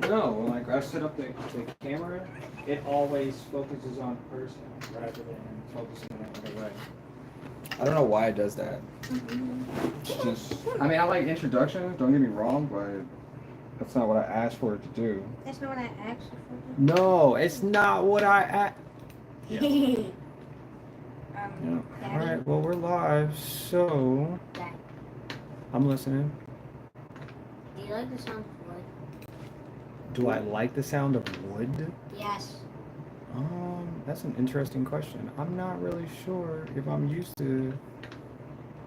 No, like I set up the camera, it always focuses on the person rather than focusing on the other way. I don't know why it does that. It's just, I mean, I like introductions, don't get me wrong, but that's not what I asked for it to do. That's not what I asked you for. No, it's not what I asked. Yeah. Yeah. All right, well, we're live, so Dad, I'm listening. do you like the sound of wood? Do I like the sound of wood? Yes. That's an interesting question. I'm not really sure if I'm used to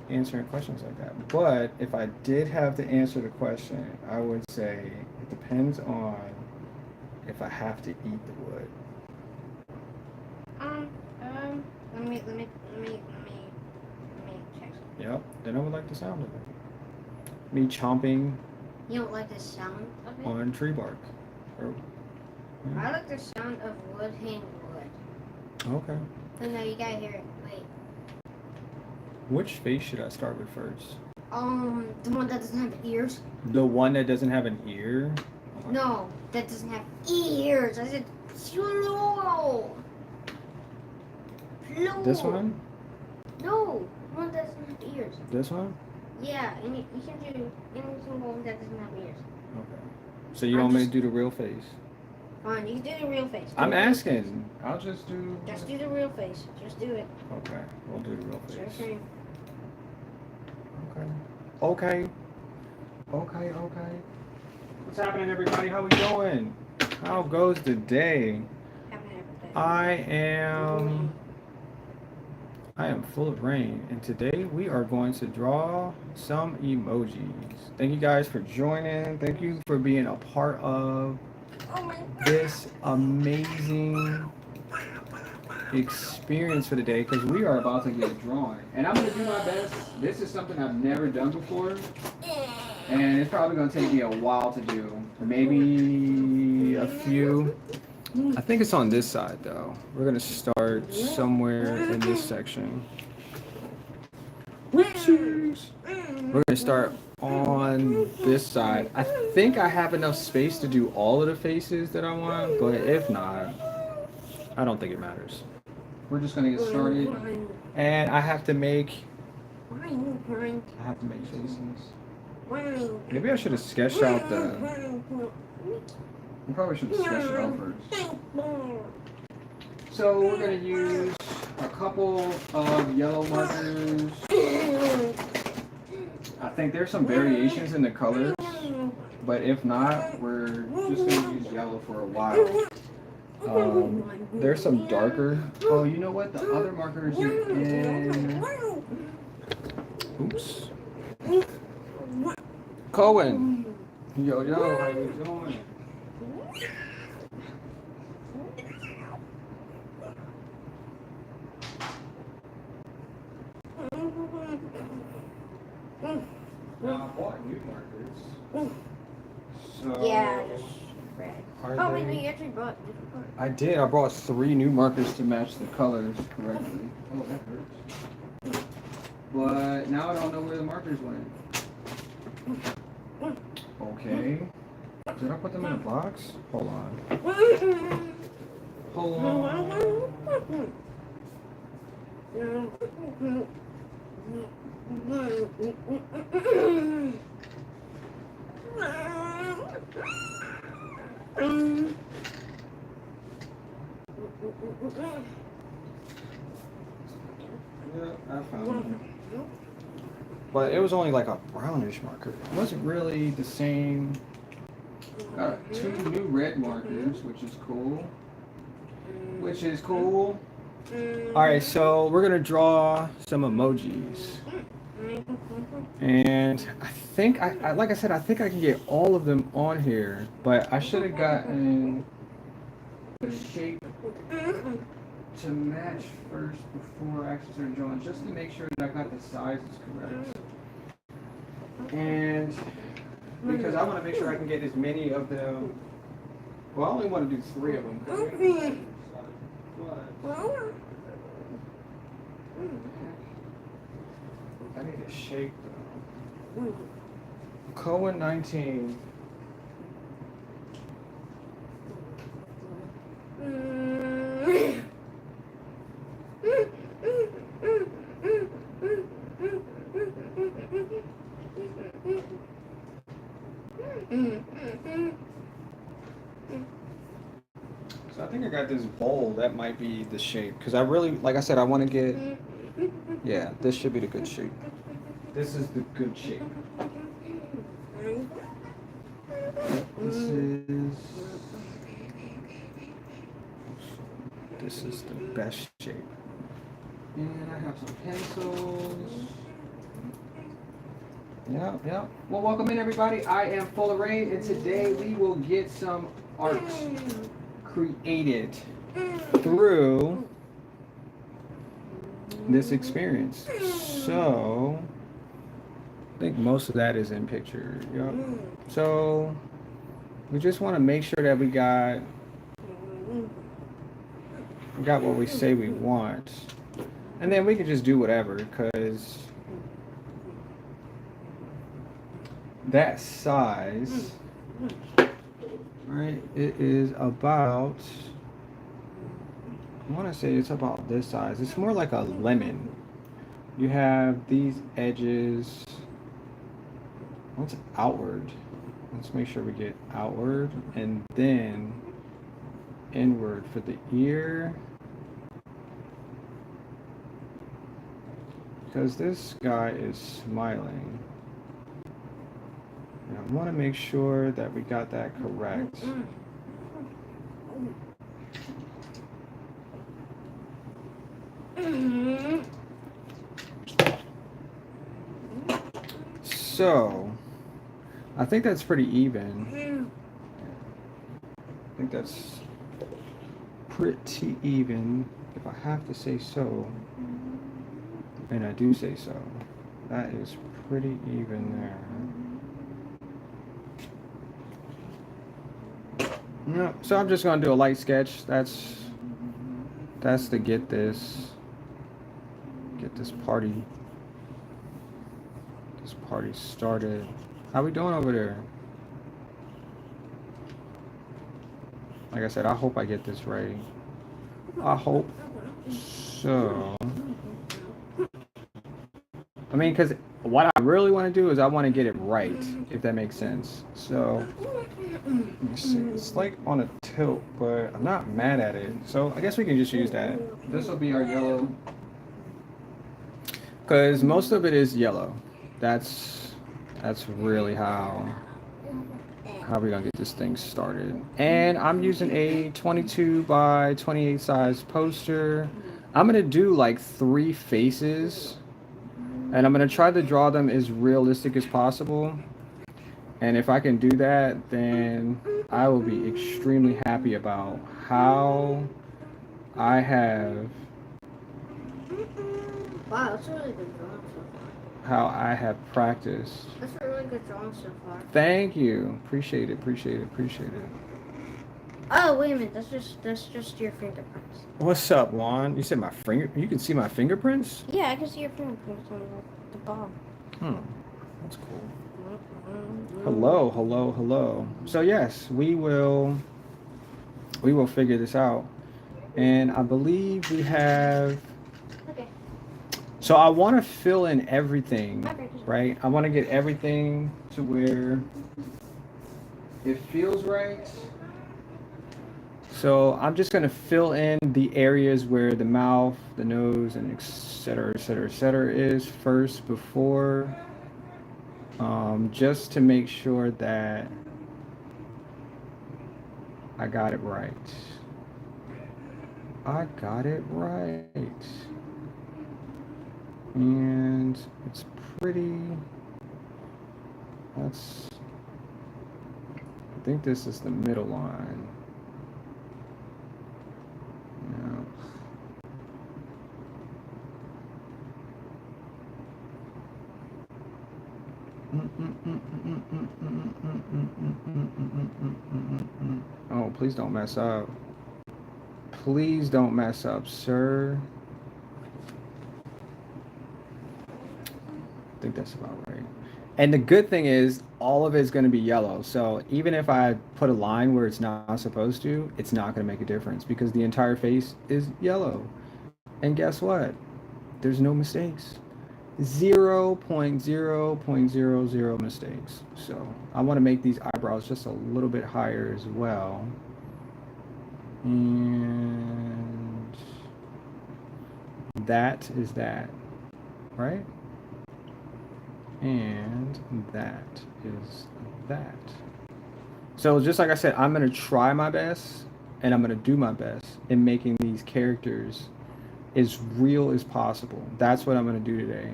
answering questions like that. But if I did have to answer the question, I would say it depends on if I have to eat the wood. Um, let me check. Yep, then I would like the sound of it. Me chomping You don't like the sound of it? on tree bark. Or, I like the sound of wood hitting wood. okay. Oh no, you gotta hear it. Wait. Which face should I start with first? The one that doesn't have ears? The one that doesn't have an ear? No, that doesn't have ears. I said plural. Plural. This one? No, one that doesn't have ears. This one? Yeah, and you can do any single one that doesn't have ears. Okay. So you want me to do the real face? Fine, you can do the real face. I'm asking. I'll just do. Just do the real face. Just do it. Okay, we'll do the real It's your face. turn. Okay. Okay. What's happening, everybody? How we doing? How goes the day? I am full of rain, and today we are going to draw some emojis. Thank you guys for joining. Thank you for being a part of this amazing experience for the day, because we are about to get drawing, and I'm going to do my best. This is something I've never done before, and it's probably going to take me a while to do, maybe a few. I think it's on this side though. We're going to start somewhere in this section. Whoopsies. We're going to start on this side. I think I have enough space to do all of the faces that I want, but if not, I don't think it matters. We're just gonna get started, and I have to make faces. Maybe I should have sketched out the. I probably should have sketched it out first. So we're gonna use a couple of yellow markers. I think there's some variations in the colors, but if not, we're just gonna use yellow for a while. There's some darker. Oh, you know what? The other markers are in. Oops. Cohen. Yo, how you doing? Now, I bought new markers. So. Yeah, just red. Oh, wait, no, you actually brought different colors. I did. I brought 3 new markers to match the colors correctly. Oh, that hurts. But now I don't know where the markers went. Okay. Did I put them in a box? Hold on. Hold on. Yeah, I found it. But it was only like a brownish marker. It wasn't really the same. Got 2 new red markers, which is cool. Alright, so we're going to draw some emojis. And I think, like I said, I think I can get all of them on here. But I should have gotten the shape to match first before I actually started drawing, just to make sure that I got the sizes correct. And because I want to make sure I can get as many of them. Well, I only want to do 3 of them. I need a shape though. Cohen 19. So I think I got this bowl that might be the shape because I really, like I said, I want to get. Yeah, this should be the good shape. This is the good shape. This is. This is the best shape. And I have some pencils. Yeah. Well, welcome in everybody. I am Full Array, and today we will get some art created through this experience. So, I think most of that is in picture. Yep. So, we just want to make sure that we got what we say we want, and then we can just do whatever because that size, right? It is about. I want to say it's about this size. It's more like a lemon. You have these edges. What's outward? Let's make sure we get outward and then inward for the ear. Because this guy is smiling. And I want to make sure that we got that correct. So, I think that's pretty even. I think that's pretty even, if I have to say so. And I do say so. That is pretty even there. No, so I'm just gonna do a light sketch. That's to get this party started. How we doing over there? Like I said, I hope I get this right. I hope so. I mean, because what I really want to do is I want to get it right, if that makes sense. So, let me see. It's like on a tilt, but I'm not mad at it. So, I guess we can just use that. This will be our yellow. Because most of it is yellow. That's really how we're going to get this thing started. And I'm using a 22 by 28 size poster. I'm going to do like 3 faces. And I'm going to try to draw them as realistic as possible. And if I can do that, then I will be extremely happy about how I have... Wow, that's a really good drawing so far. How I have practiced. That's a really good drawing so far. Thank you. Appreciate it. Oh, wait a minute. That's just your fingerprints. What's up, Juan? You said my finger... You can see my fingerprints? Yeah, I can see your fingerprints on the bottom. That's cool. Hello. So yes, we will figure this out. And I believe we have... Okay. So I want to fill in everything, right? I want to get everything to where it feels right. So I'm just going to fill in the areas where the mouth, the nose, and et cetera is first before, just to make sure that I got it right. And it's pretty, I think this is the middle line. Oh, please don't mess up. Please don't mess up, sir. I think that's about right. And the good thing is, all of it's going to be yellow. So even if I put a line where it's not supposed to, it's not going to make a difference because the entire face is yellow. And guess what? There's no mistakes. 0.000 mistakes. So I want to make these eyebrows just a little bit higher as well. And that is that, right? And that is that. So just like I said, I'm going to try my best and I'm going to do my best in making these characters as real as possible. That's what I'm going to do today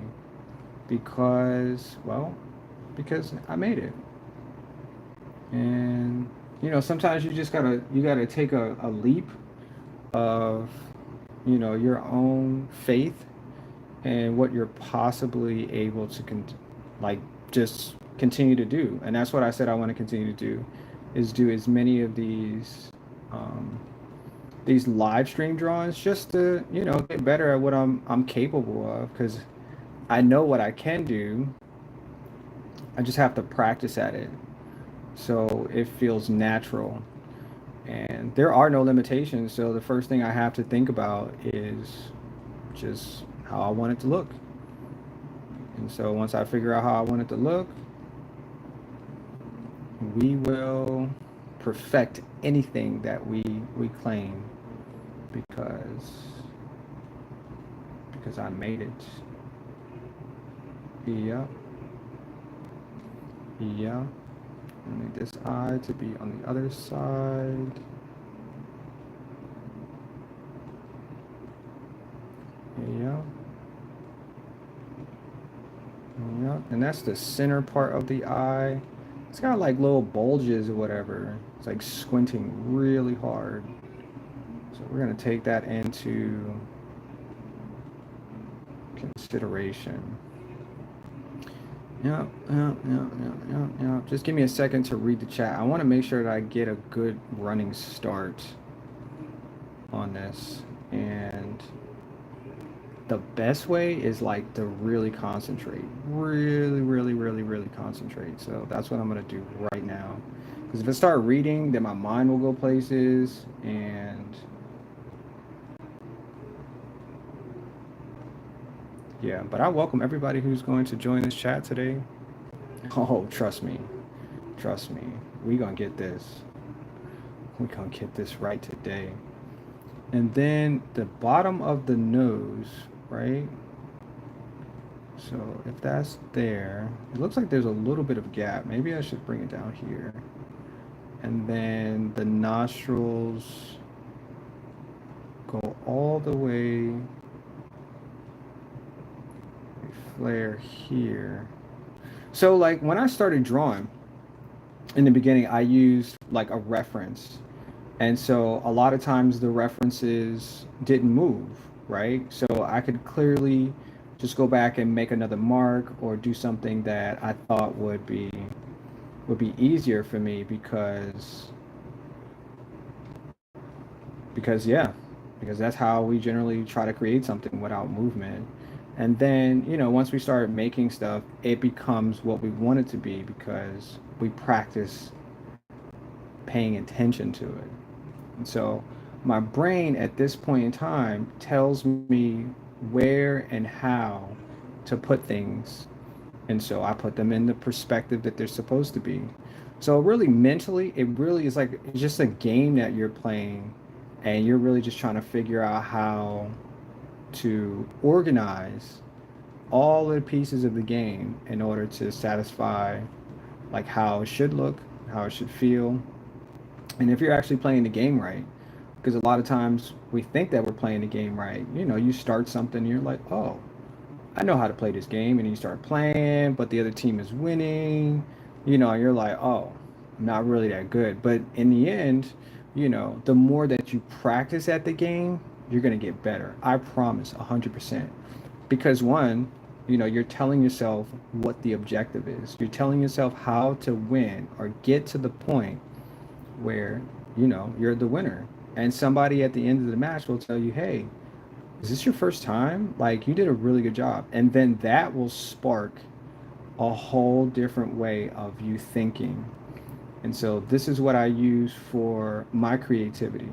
because, well, because I made it. And sometimes you gotta take a leap of your own faith and what you're possibly able to like just continue to do. And that's what I said I want to continue to do, is do as many of these live stream drawings just to get better at what I'm capable of, because I know what I can do. I just have to practice at it so it feels natural. And there are no limitations, so the first thing I have to think about is just how I want it to look. And so once I figure out how I want it to look, we will perfect anything that we claim, because I made it. Yeah. Yeah. I need this eye to be on the other side. Yeah. Yeah. And that's the center part of the eye. It's got like little bulges or whatever. It's like squinting really hard. So we're going to take that into consideration. Yeah. Just give me a second to read the chat. I want to make sure that I get a good running start on this. And the best way is like to really concentrate. Really concentrate. So that's what I'm going to do right now. Because if I start reading, then my mind will go places. And yeah, but I welcome everybody who's going to join this chat today. Oh, trust me. We're going to get this. We're going to get this right today. And then the bottom of the nose, right? So if that's there, it looks like there's a little bit of gap. Maybe I should bring it down here. And then the nostrils go all the way, flare here. So like when I started drawing in the beginning, I used like a reference. And so a lot of times the references didn't move, right? So I could clearly just go back and make another mark or do something that I thought would be easier for me because that's how we generally try to create something without movement. And then, once we start making stuff, it becomes what we want it to be because we practice paying attention to it. And so my brain at this point in time tells me where and how to put things. And so I put them in the perspective that they're supposed to be. So really mentally, it really is like it's just a game that you're playing, and you're really just trying to figure out how to organize all the pieces of the game in order to satisfy like how it should look, how it should feel, and if you're actually playing the game right. Because a lot of times we think that we're playing the game right. You start something and you're like, oh, I know how to play this game, and you start playing, but the other team is winning, and you're like, oh, I'm not really that good. But in the end, the more that you practice at the game, you're going to get better. I promise, 100%. Because one, you're telling yourself what the objective is. You're telling yourself how to win or get to the point where, you're the winner. And somebody at the end of the match will tell you, hey, is this your first time? Like, you did a really good job. And then that will spark a whole different way of you thinking. And so this is what I use for my creativity.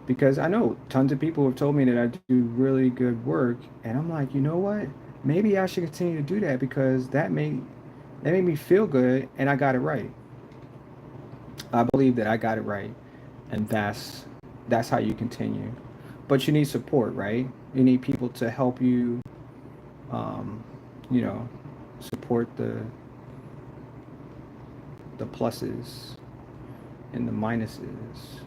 Because I know tons of people have told me that I do really good work. And I'm like, you know what? maybe I should continue to do that because that made me feel good and I got it right. I believe that I got it right, and that's how you continue. But you need support, right? You need people to help you, um, you know, support the pluses and the minuses.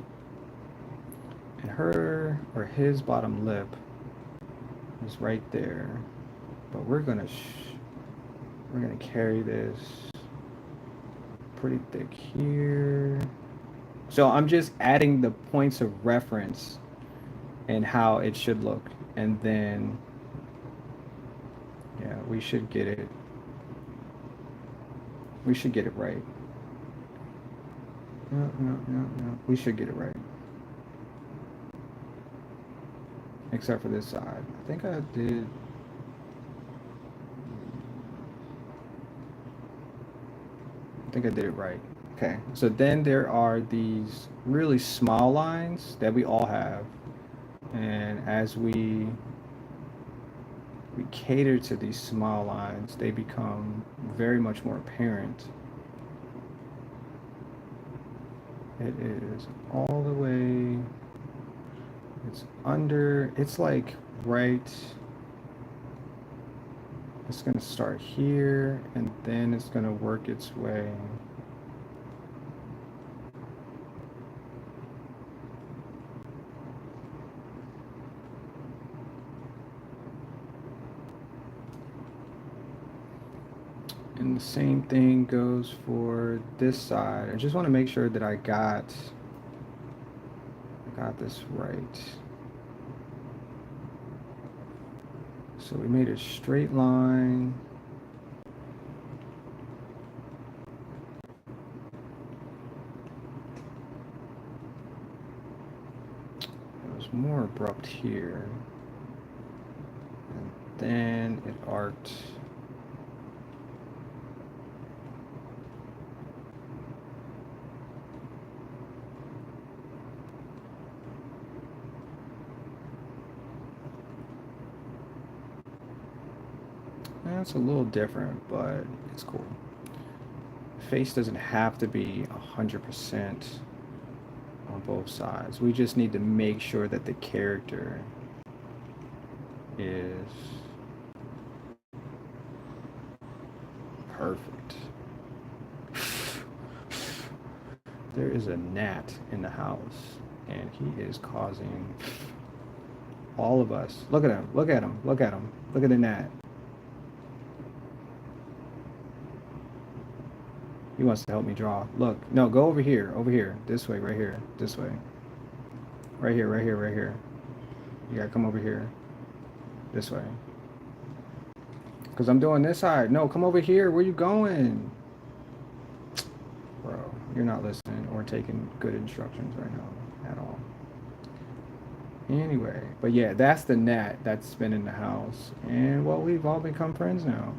And her or his bottom lip is right there, but we're gonna carry this pretty thick here. So I'm just adding the points of reference and how it should look, and then yeah, we should get it. We should get it right. No, no, no, no. We should get it right. Except for this side. I think I did. I think I did it right. Okay. So then there are these really small lines that we all have. And as we cater to these small lines, they become very much more apparent. It is all the way, it's under, it's like right, it's going to start here and then it's going to work its way. And the same thing goes for this side. I just want to make sure that I got this right. So we made a straight line. It was more abrupt here. And then it arced. That's a little different, but it's cool. Face doesn't have to be 100% on both sides. We just need to make sure that the character is perfect. There is a gnat in the house, and he is causing all of us. Look at him, look at him, look at him, look at the gnat. He wants to help me draw. Look, no, go over here, this way, right here, this way. Right here, right here, right here. You gotta come over here, this way. Because I'm doing this side. No, come over here. Where you going? Bro, you're not listening or taking good instructions right now at all. Anyway, but yeah, that's the gnat that's been in the house. And well, we've all become friends now.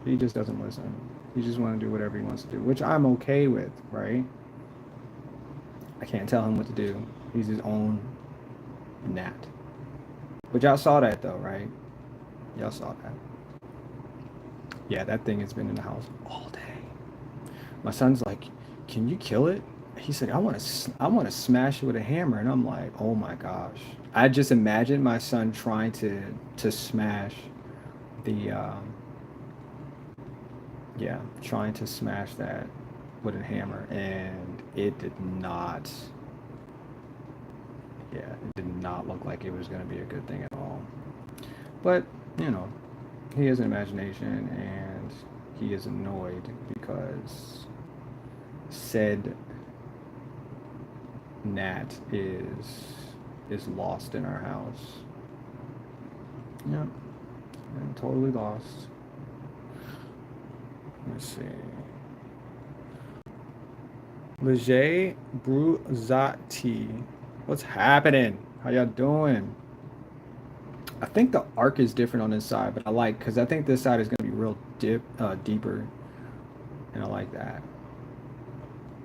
He just doesn't listen. He just wants to do whatever he wants to do, which I'm okay with, right? I can't tell him what to do. He's his own gnat. But y'all saw that though, right? Y'all saw that. Yeah, that thing has been in the house all day. My son's like, "Can you kill it?" He said, I want to smash it with a hammer." And I'm like, "Oh my gosh." I just imagine my son trying to smash the yeah, trying to smash that with a hammer, and it did not, yeah, it did not look like it was going to be a good thing at all. But, you know, he has an imagination and he is annoyed because said gnat is lost in our house. Yep, I'm totally lost. Let's see. Leger Bruzati. What's happening? How y'all doing? I think the arc is different on this side, but I like, because I think this side is going to be real deeper, and I like that.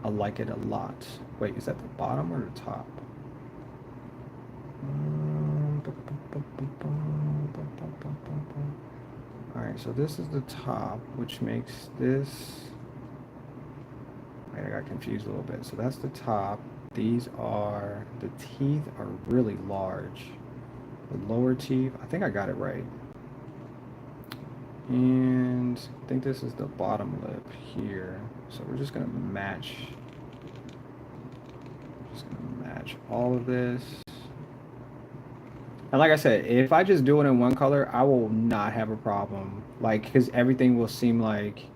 I like it a lot. Wait, is that the bottom or the top? Alright, so this is the top, which makes this... Wait, I got confused a little bit. So that's the top. These are... The teeth are really large. The lower teeth, I think I got it right. And I think this is the bottom lip here. So we're just gonna match... Just gonna match all of this. And like I said, if I just do it in one color, I will not have a problem. Like, because everything will seem like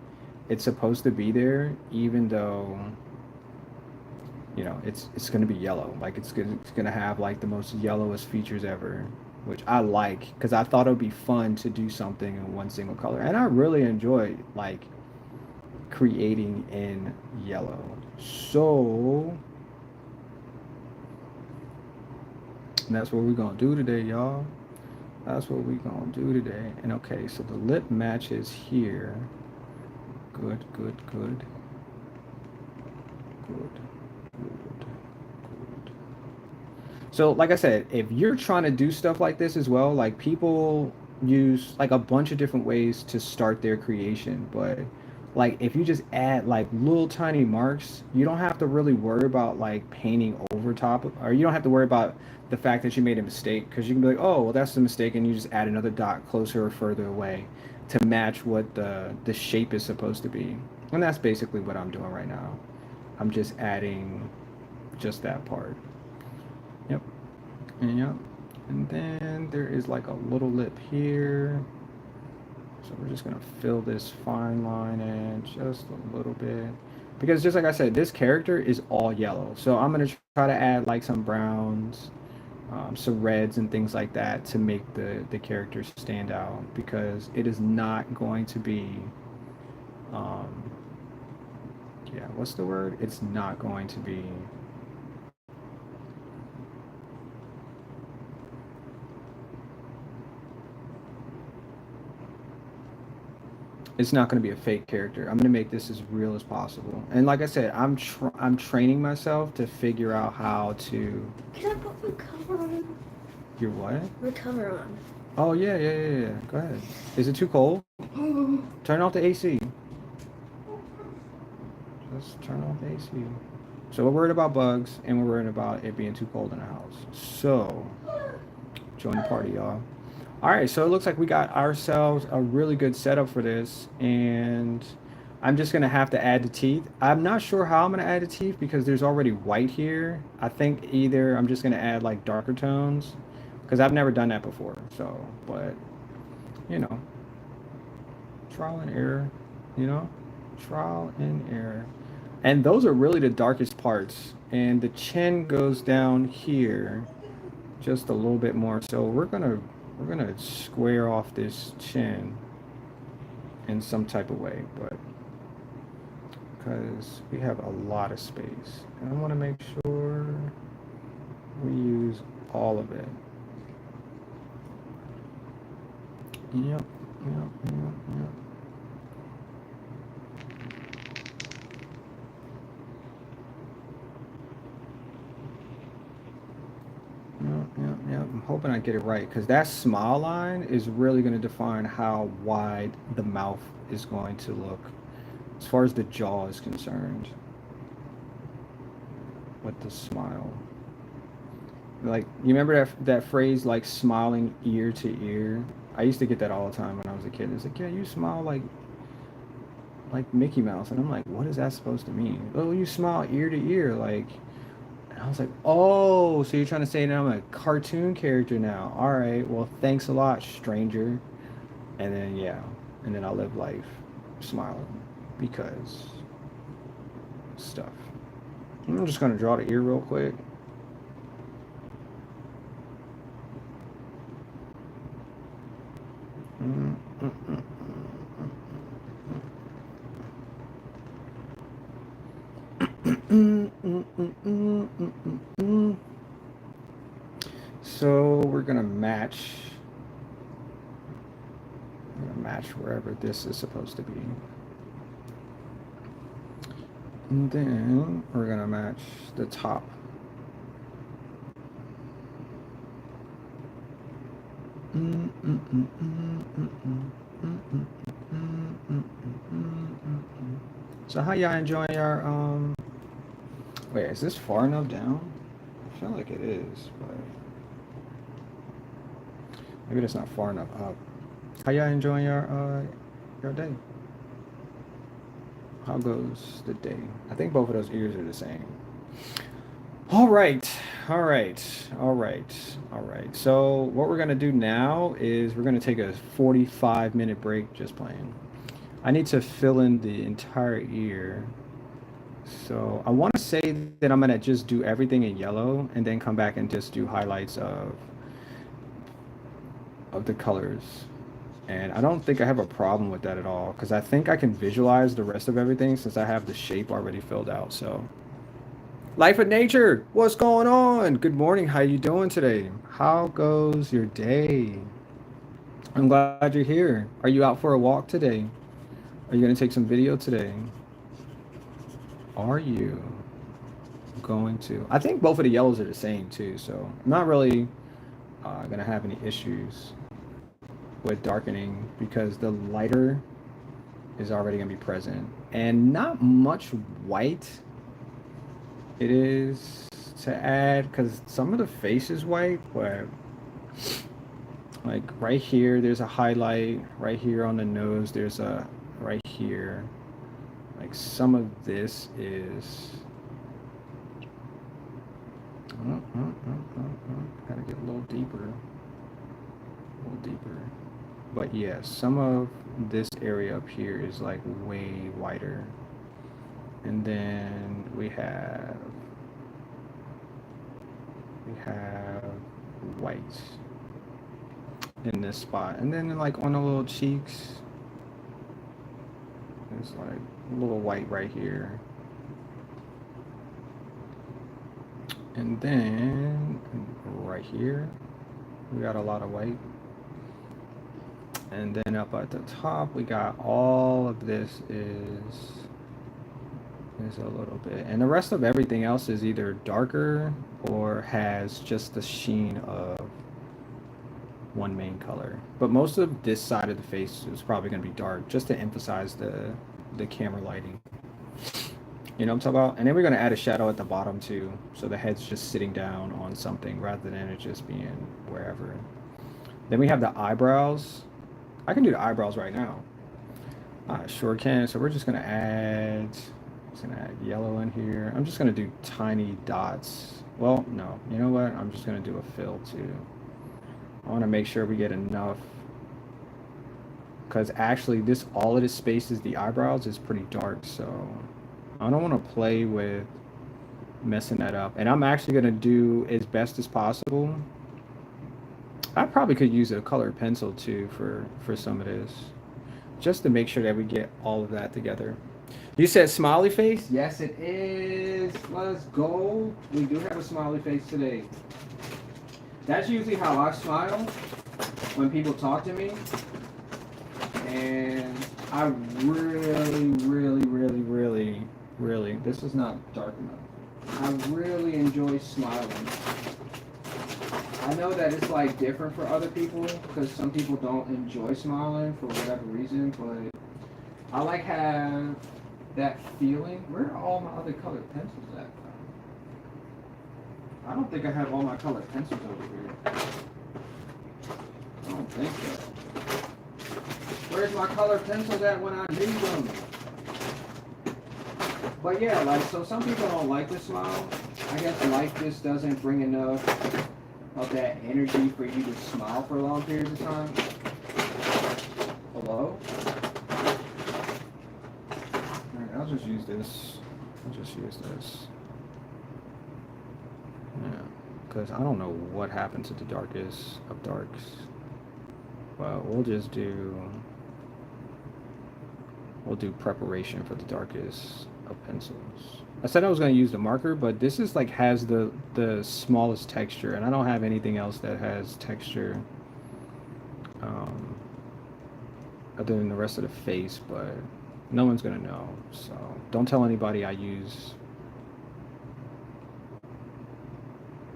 it's supposed to be there, even though, you know, it's gonna be yellow. Like it's gonna have like the most yellowest features ever, which I like because I thought it would be fun to do something in one single color, and I really enjoy like creating in yellow. So that's what we're gonna do today, y'all. That's what we're gonna do today. And okay, so the lip matches here. Good, good, good. Good, good, good. So, like I said, if you're trying to do stuff like this as well, like people use like a bunch of different ways to start their creation, but like if you just add like little tiny marks, you don't have to really worry about like painting over top of, or you don't have to worry about the fact that you made a mistake because you can be like, oh, well, that's the mistake, and you just add another dot closer or further away to match what the shape is supposed to be. And that's basically what I'm doing right now. I'm just adding just that part. Yep. And yep. And then there is like a little lip here. So we're just gonna fill this fine line in just a little bit. Because just like I said, this character is all yellow. So I'm gonna try to add like some browns, some reds and things like that to make the character stand out because it is not going to be um, yeah, what's the word? It's not going to be it's not going to be a fake character. I'm going to make this as real as possible. And like I said, I'm training myself to figure out how to. Can I put my cover on? Your what? My cover on. Oh yeah, yeah, yeah, yeah. Go ahead. Is it too cold? Turn off the AC. Just turn off the AC. So we're worried about bugs, and we're worried about it being too cold in the house. So join the party, y'all. All right, so it looks like we got ourselves a really good setup for this, and I'm just gonna have to add the teeth. I'm not sure how I'm gonna add the teeth because there's already white here. I think either I'm just gonna add like darker tones because I've never done that before. So, but you know, trial and error, you know, trial and error. And those are really the darkest parts. And the chin goes down here just a little bit more. So we're gonna square off this chin in some type of way, but because we have a lot of space, and I want to make sure we use all of it. Yep, yep, yep, yep. Yep, yep, yep. I'm hoping I get it right because that smile line is really going to define how wide the mouth is going to look as far as the jaw is concerned with the smile. Like, you remember that phrase, like smiling ear to ear? I used to get that all the time when I was a kid. It's like, yeah, you smile like Mickey Mouse, and I'm like, what is that supposed to mean? Oh, you smile ear to ear, like. And I was like, oh, so you're trying to say that I'm a cartoon character now? All right, well, thanks a lot, stranger. And then yeah, and then I live life smiling because stuff. I'm just gonna draw the ear real quick. So we're gonna match. I'm gonna match wherever this is supposed to be, and then we're gonna match the top. So how y'all enjoying your wait, is this far enough down? I feel like it is, but maybe it's not far enough up. How y'all enjoying your day? How goes the day? I think both of those ears are the same. All right, all right, all right, all right. So what we're gonna do now is we're gonna take a 45-minute break just playing. I need to fill in the entire ear. So I want to say that I'm gonna just do everything in yellow and then come back and just do highlights of the colors. And I don't think I have a problem with that at all because I think I can visualize the rest of everything since I have the shape already filled out. So life of nature, what's going on? Good morning. How you doing today? How goes your day? I'm glad you're here. Are you out for a walk today? Are you gonna take some video today? Are you going to? I think both of the yellows are the same too, so I'm not really gonna have any issues with darkening because the lighter is already gonna be present and not much white it is to add because some of the face is white, but like right here there's a highlight, right here on the nose there's a right here, like some of this is gotta get a little deeper, but yeah, some of this area up here is like way whiter, and then we have white in this spot, and then like on the little cheeks there's like a little white right here, and then right here we got a lot of white, and then up at the top we got all of this is a little bit, and the rest of everything else is either darker or has just the sheen of one main color. But most of this side of the face is probably going to be dark just to emphasize the camera lighting. You know what I'm talking about? And then we're going to add a shadow at the bottom too, so the head's just sitting down on something rather than it just being wherever. Then we have the eyebrows. I can do the eyebrows right now. I sure can. So we're just going to add yellow in here. I'm just going to do tiny dots. Well, no. You know what? I'm just going to do a fill too. I want to make sure we get enough, because actually all of this space is the eyebrows is pretty dark, so I don't want to play with messing that up. And I'm actually going to do as best as possible. I probably could use a colored pencil too for some of this, just to make sure that we get all of that together. You said smiley face? Yes, it is. Let's go. We do have a smiley face today. That's usually how I smile when people talk to me. And I really, this is not dark enough. I really enjoy smiling. I know that it's like different for other people because some people don't enjoy smiling for whatever reason, but I like have that feeling. Where are all my other colored pencils at? I don't think I have all my colored pencils over here. I don't think so. Where's my colored pencils at when I need them? But yeah, like, so some people don't like to smile. I guess life just doesn't bring enough of that energy for you to smile for long periods of time. Hello? Alright, I'll just use this. Yeah, because I don't know what happened to the darkest of darks. Well, we'll do preparation for the darkest of pencils. I said I was going to use the marker, but this is like has the smallest texture, and I don't have anything else that has texture other than the rest of the face, but no one's going to know, so don't tell anybody I use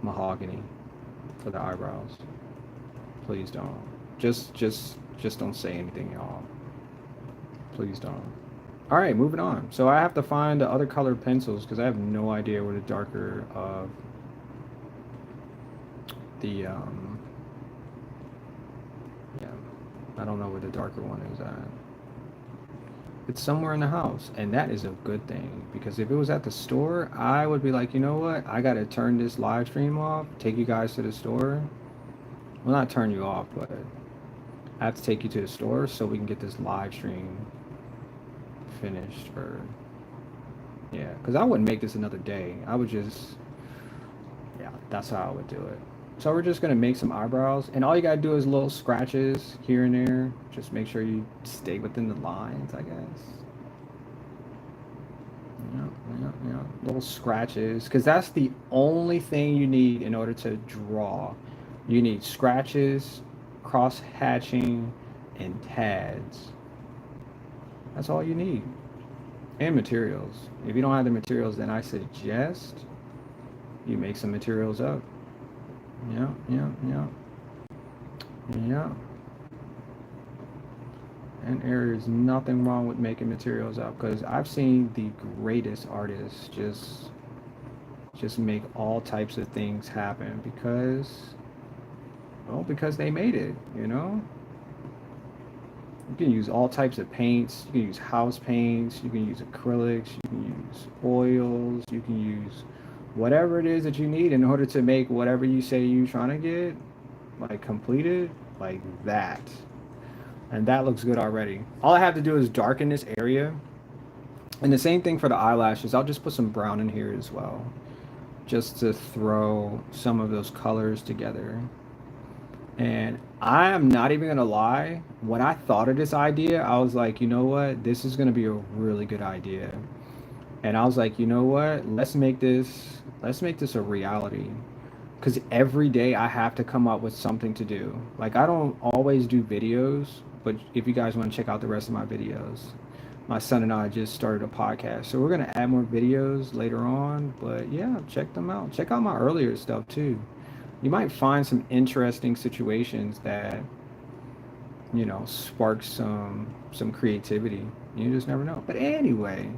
mahogany for the eyebrows. Please don't. Just don't say anything, y'all. Please don't. All right, moving on. So I have to find the other colored pencils because I have no idea where the darker the yeah, I don't know where the darker one is at. It's somewhere in the house, and that is a good thing because if it was at the store, I would be like, you know what? I gotta turn this live stream off, take you guys to the store. Well, not turn you off, but I have to take you to the store so we can get this live stream finished. Or yeah, because I wouldn't make this another day. I would just, yeah, that's how I would do it. So we're just gonna make some eyebrows, and all you gotta do is little scratches here and there. Just make sure you stay within the lines, I guess. Yeah, yeah. Little scratches, because that's the only thing you need in order to draw. You need scratches, cross hatching, and tads. That's all you need. And materials. If you don't have the materials, then I suggest you make some materials up. Yeah, yeah, yeah. Yeah. And there is nothing wrong with making materials up because I've seen the greatest artists just make all types of things happen because, well, because they made it, you know? You can use all types of paints. You can use house paints. You can use acrylics. You can use oils. You can use whatever it is that you need in order to make whatever you say you're trying to get, like, completed, like that. And that looks good already. All I have to do is darken this area. And the same thing for the eyelashes. I'll just put some brown in here as well, just to throw some of those colors together. And I am not even gonna lie, when I thought of this idea, I was like, you know what? This is gonna be a really good idea. And I was like, you know what? Let's make this a reality. Because every day I have to come up with something to do. Like, I don't always do videos, but if you guys want to check out the rest of my videos, my son and I just started a podcast. So we're going to add more videos later on. But yeah, check them out. Check out my earlier stuff too. You might find some interesting situations that, you know, spark some creativity. You just never know. But anyway,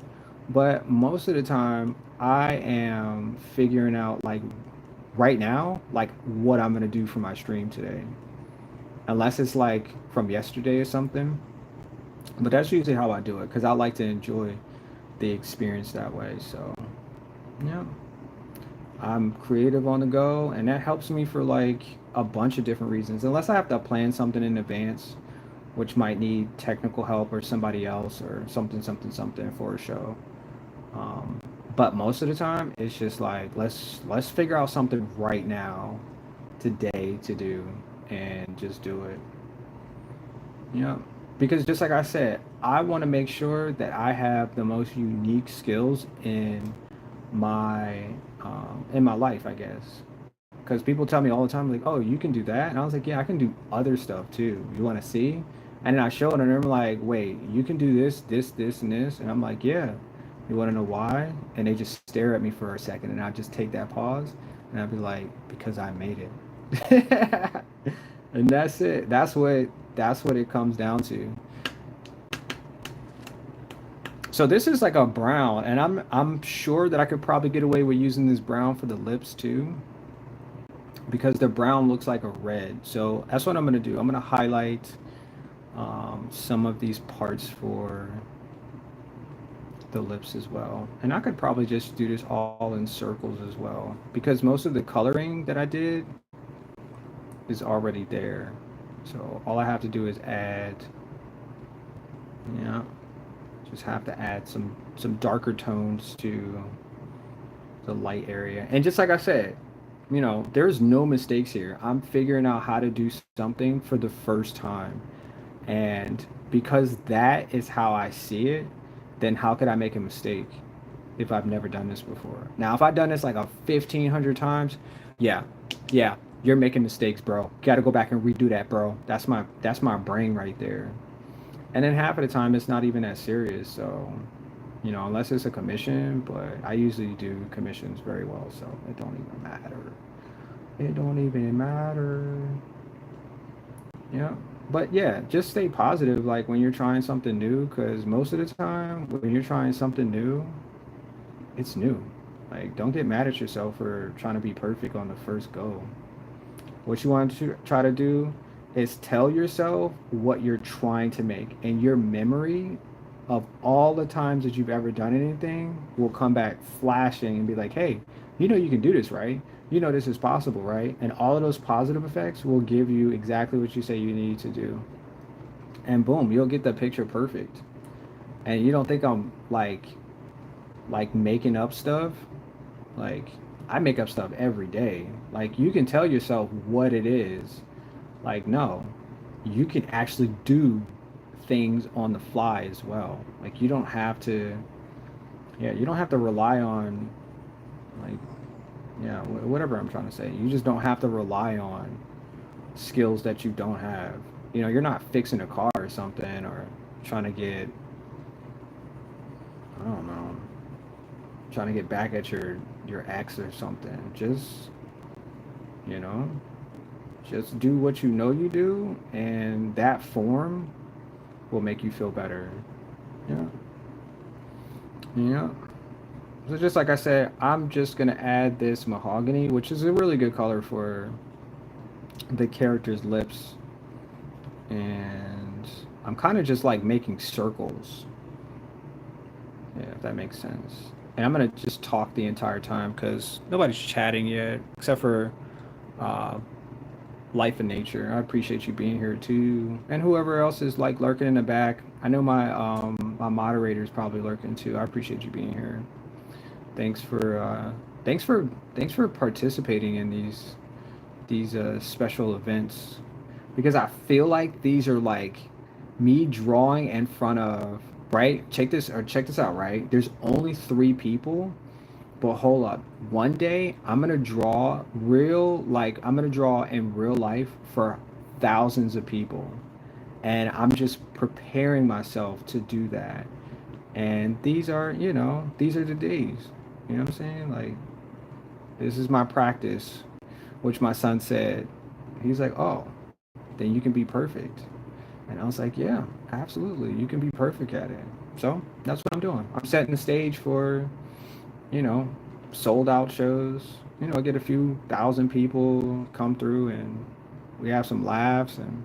but most of the time I am figuring out, like, right now, like, what I'm gonna do for my stream today, unless it's like from yesterday or something. But that's usually how I do it because I like to enjoy the experience that way. So yeah, I'm creative on the go, and that helps me for like a bunch of different reasons. Unless I have to plan something in advance, which might need technical help or somebody else or something for a show. Um, but most of the time, it's just like let's figure out something right now, today to do, and just do it. Yeah, because just like I said, I want to make sure that I have the most unique skills my in my life, I guess. Because people tell me all the time, like, "Oh, you can do that," and I was like, "Yeah, I can do other stuff too. You want to see?" And then I show it, and they're like, "Wait, you can do this, and this," and I'm like, "Yeah." You want to know why? And they just stare at me for a second, and I just take that pause, and I'd be like, "Because I made it." And that's it. That's what it comes down to. So this is like a brown, and I'm sure that I could probably get away with using this brown for the lips too, because the brown looks like a red. So that's what I'm gonna do. I'm gonna highlight some of these parts for the lips as well. And I could probably just do this all in circles as well, because most of the coloring that I did is already there. So all I have to do is add, yeah, just have to add some darker tones to the light area. And just like I said, you know, there's no mistakes here. I'm figuring out how to do something for the first time. And because that is how I see it, then how could I make a mistake if I've never done this before? Now, if I've done this like a 1,500 times, yeah, yeah, you're making mistakes, bro. Got to go back and redo that, bro. That's my brain right there. And then half of the time, it's not even that serious. So, you know, unless it's a commission, but I usually do commissions very well, so it don't even matter. It don't even matter. Yeah. But yeah, just stay positive like when you're trying something new, because most of the time when you're trying something new, it's new. Like, don't get mad at yourself for trying to be perfect on the first go. What you want to try to do is tell yourself what you're trying to make, and your memory of all the times that you've ever done anything will come back flashing and be like, hey, you know you can do this, right? You know this is possible, right? And all of those positive effects will give you exactly what you say you need to do. And boom, you'll get the picture perfect. And you don't think I'm like making up stuff? Like, I make up stuff every day. Like, you can tell yourself what it is. Like, no, you can actually do things on the fly as well. Like, you don't have to, yeah, you don't have to rely on, like, yeah, whatever I'm trying to say. You just don't have to rely on skills that you don't have. You know, you're not fixing a car or something, or trying to get, I don't know, trying to get back at your ex or something. Just, you know, just do what you know you do, and that form will make you feel better. Yeah. Yeah. So just like I said, I'm just gonna add this mahogany, which is a really good color for the character's lips, and I'm kind of just like making circles. Yeah, if that makes sense. And I'm gonna just talk the entire time because nobody's chatting yet, except for uh, Life and Nature. I appreciate you being here too, and whoever else is like lurking in the back. I know my moderator is probably lurking too. I appreciate you being here. Thanks for thanks for thanks for participating in these special events, because I feel like these are like me drawing in front of, right. Check this out, right. There's only 3 people, but hold up. One day I'm gonna draw in real life for thousands of people, and I'm just preparing myself to do that. And these are the days. You know what I'm saying? Like, this is my practice, which my son said. He's like, oh, then you can be perfect. And I was like, yeah, absolutely. You can be perfect at it. So that's what I'm doing. I'm setting the stage for, you know, sold out shows. You know, get a few thousand people come through, and we have some laughs, and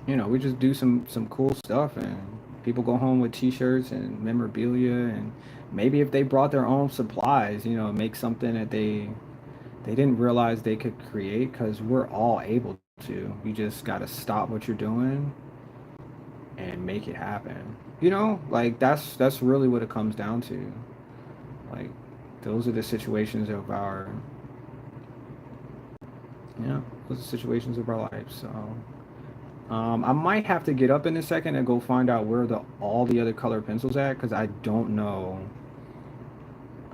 we just do some cool stuff, and people go home with t-shirts and memorabilia, and maybe if they brought their own supplies, make something that they didn't realize they could create, because we're all able to. You just got to stop what you're doing and make it happen. Like, that's really what it comes down to. Like, those are the situations of our those are situations of our lives. So I might have to get up in a second and go find out where the all the other color pencils at, because I don't know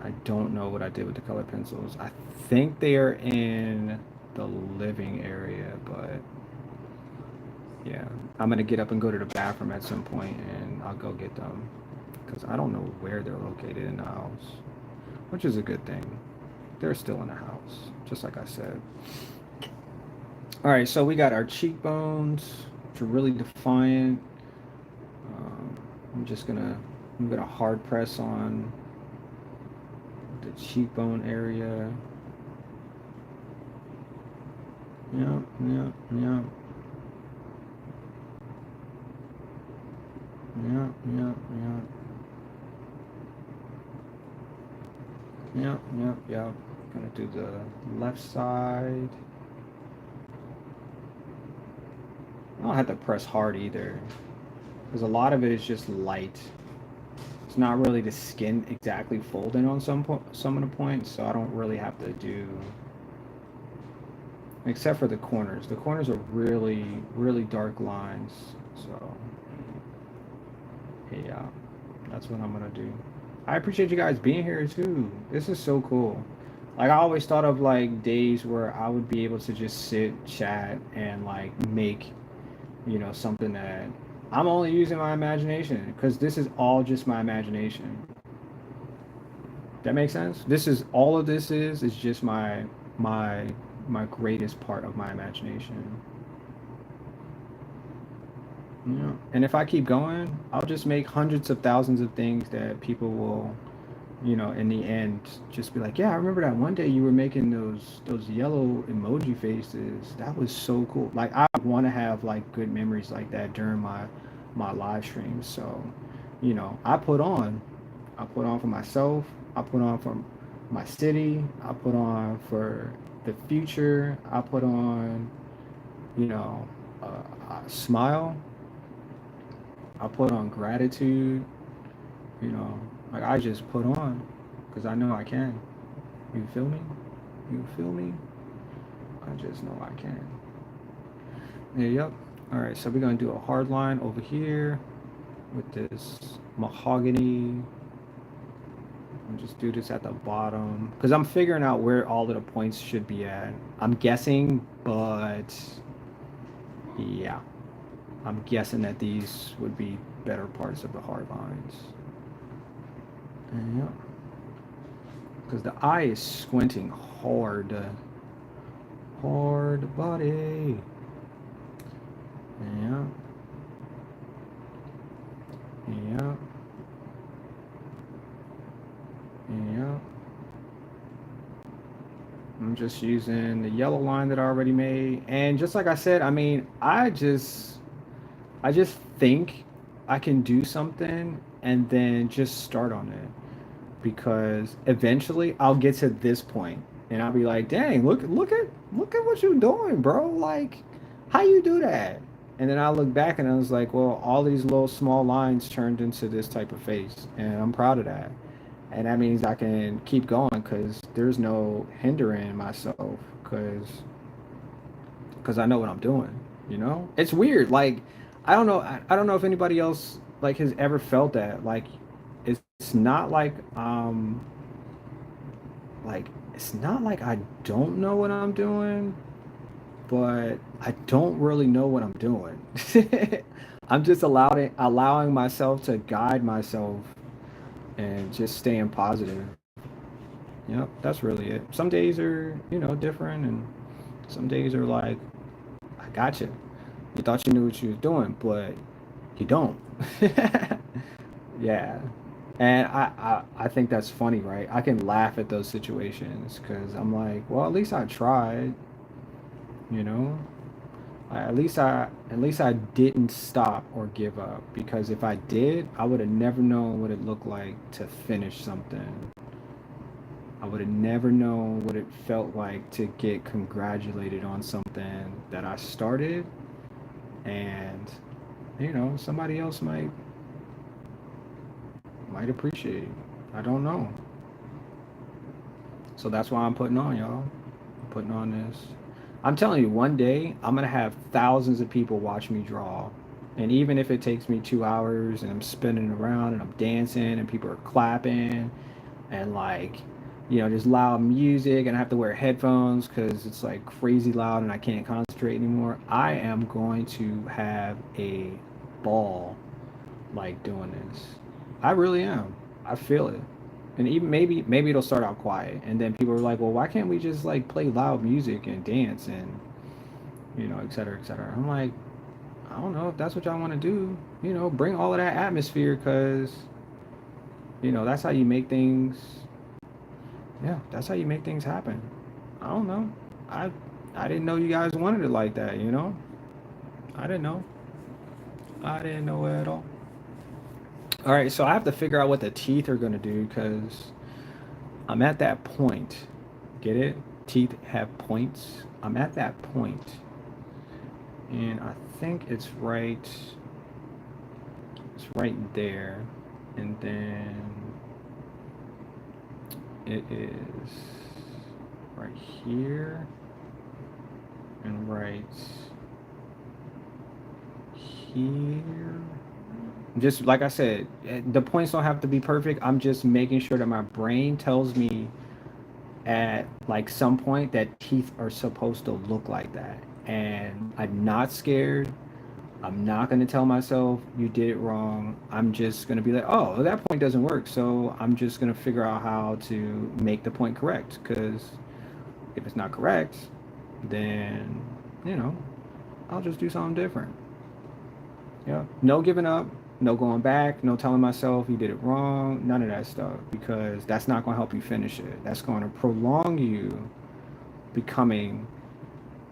what I did with the color pencils. I think they are in the living area, but yeah, I'm gonna get up and go to the bathroom at some point, and I'll go get them, because I don't know where they're located in the house, which is a good thing. They're still in the house, just like I said. All right, so we got our cheekbones, which are really defiant. Um, I'm gonna hard press on the cheekbone area. Yeah, yeah, yeah, yeah, yeah, yeah, yeah, yeah, yeah. Gonna do the left side. I don't have to press hard either, because a lot of it is just light. It's not really the skin exactly folding on some of the points, so I don't really have to do, except for the corners. The corners are really, really dark lines, so yeah, that's what I'm gonna do. I appreciate you guys being here too. This is so cool. Like, I always thought of like days where I would be able to just sit, chat, and like make, something that I'm only using my imagination, because this is all just my imagination. That makes sense. This is all of this is just my my greatest part of my imagination. Yeah. And if I keep going, I'll just make hundreds of thousands of things that people will, in the end, just be like, yeah, I remember that one day you were making those yellow emoji faces. That was so cool. Like I want to have like good memories like that during my live streams. So, I put on for myself. I put on for my city. I put on for the future. I put on, you know, a smile. I put on gratitude. You know, like I just put on because I know I can. You feel me? You feel me? I just know I can. Yeah, yep. All right, so we're gonna do a hard line over here with this mahogany. And just do this at the bottom because I'm figuring out where all of the points should be at. I'm guessing, but yeah, I'm guessing that these would be better parts of the hard lines. And yeah, because the eye is squinting hard. Hard body. Yeah. Yeah. Yeah. I'm just using the yellow line that I already made. And just like I said, I mean, I just think I can do something and then just start on it. Because eventually I'll get to this point and I'll be like, "Dang, look at what you're doing, bro. Like, how you do that?" And then I look back and I was like, "Well, all these little small lines turned into this type of face, and I'm proud of that." And that means I can keep going because there's no hindering myself because I know what I'm doing. It's weird. Like, I don't know if anybody else like has ever felt that. Like, it's not like it's not like I don't know what I'm doing, but I don't really know what I'm doing. I'm just allowing myself to guide myself and just staying positive. Yep, that's really it. Some days are, different, and some days are like, I got you. You thought you knew what you was doing, but you don't. Yeah. And I think that's funny, right? I can laugh at those situations because I'm like, well, at least I tried, you know. At least I didn't stop or give up because if I did, I would have never known what it looked like to finish something. I would have never known what it felt like to get congratulated on something that I started, and somebody else might appreciate. I don't know. So that's why I'm putting on, y'all. I'm putting on this. I'm telling you, one day I'm gonna have thousands of people watch me draw. And even if it takes me 2 hours and I'm spinning around and I'm dancing and people are clapping and like, there's loud music and I have to wear headphones because it's like crazy loud and I can't concentrate anymore, I am going to have a ball like doing this. I really am. I feel it. And even maybe it'll start out quiet and then people are like, well, why can't we just like play loud music and dance and et cetera, et cetera. I'm like, I don't know if that's what y'all want to do. Bring all of that atmosphere because that's how you make things. Yeah, that's how you make things happen. I don't know. I I didn't know you guys wanted it like that. I didn't know. I didn't know at all. All right, so I have to figure out what the teeth are gonna do because I'm at that point. Get it? Teeth have points. I'm at that point, and I think it's right. It's right there, and then it is right here, and right here. Just like I said, the points don't have to be perfect. I'm just making sure that my brain tells me at like some point that teeth are supposed to look like that. And I'm not scared. I'm not going to tell myself you did it wrong. I'm just going to be like, oh, that point doesn't work. So I'm just going to figure out how to make the point correct. Because if it's not correct, then, you know, I'll just do something different. Yeah. No giving up, no going back, no telling myself you did it wrong, none of that stuff, because that's not going to help you finish it. That's going to prolong you becoming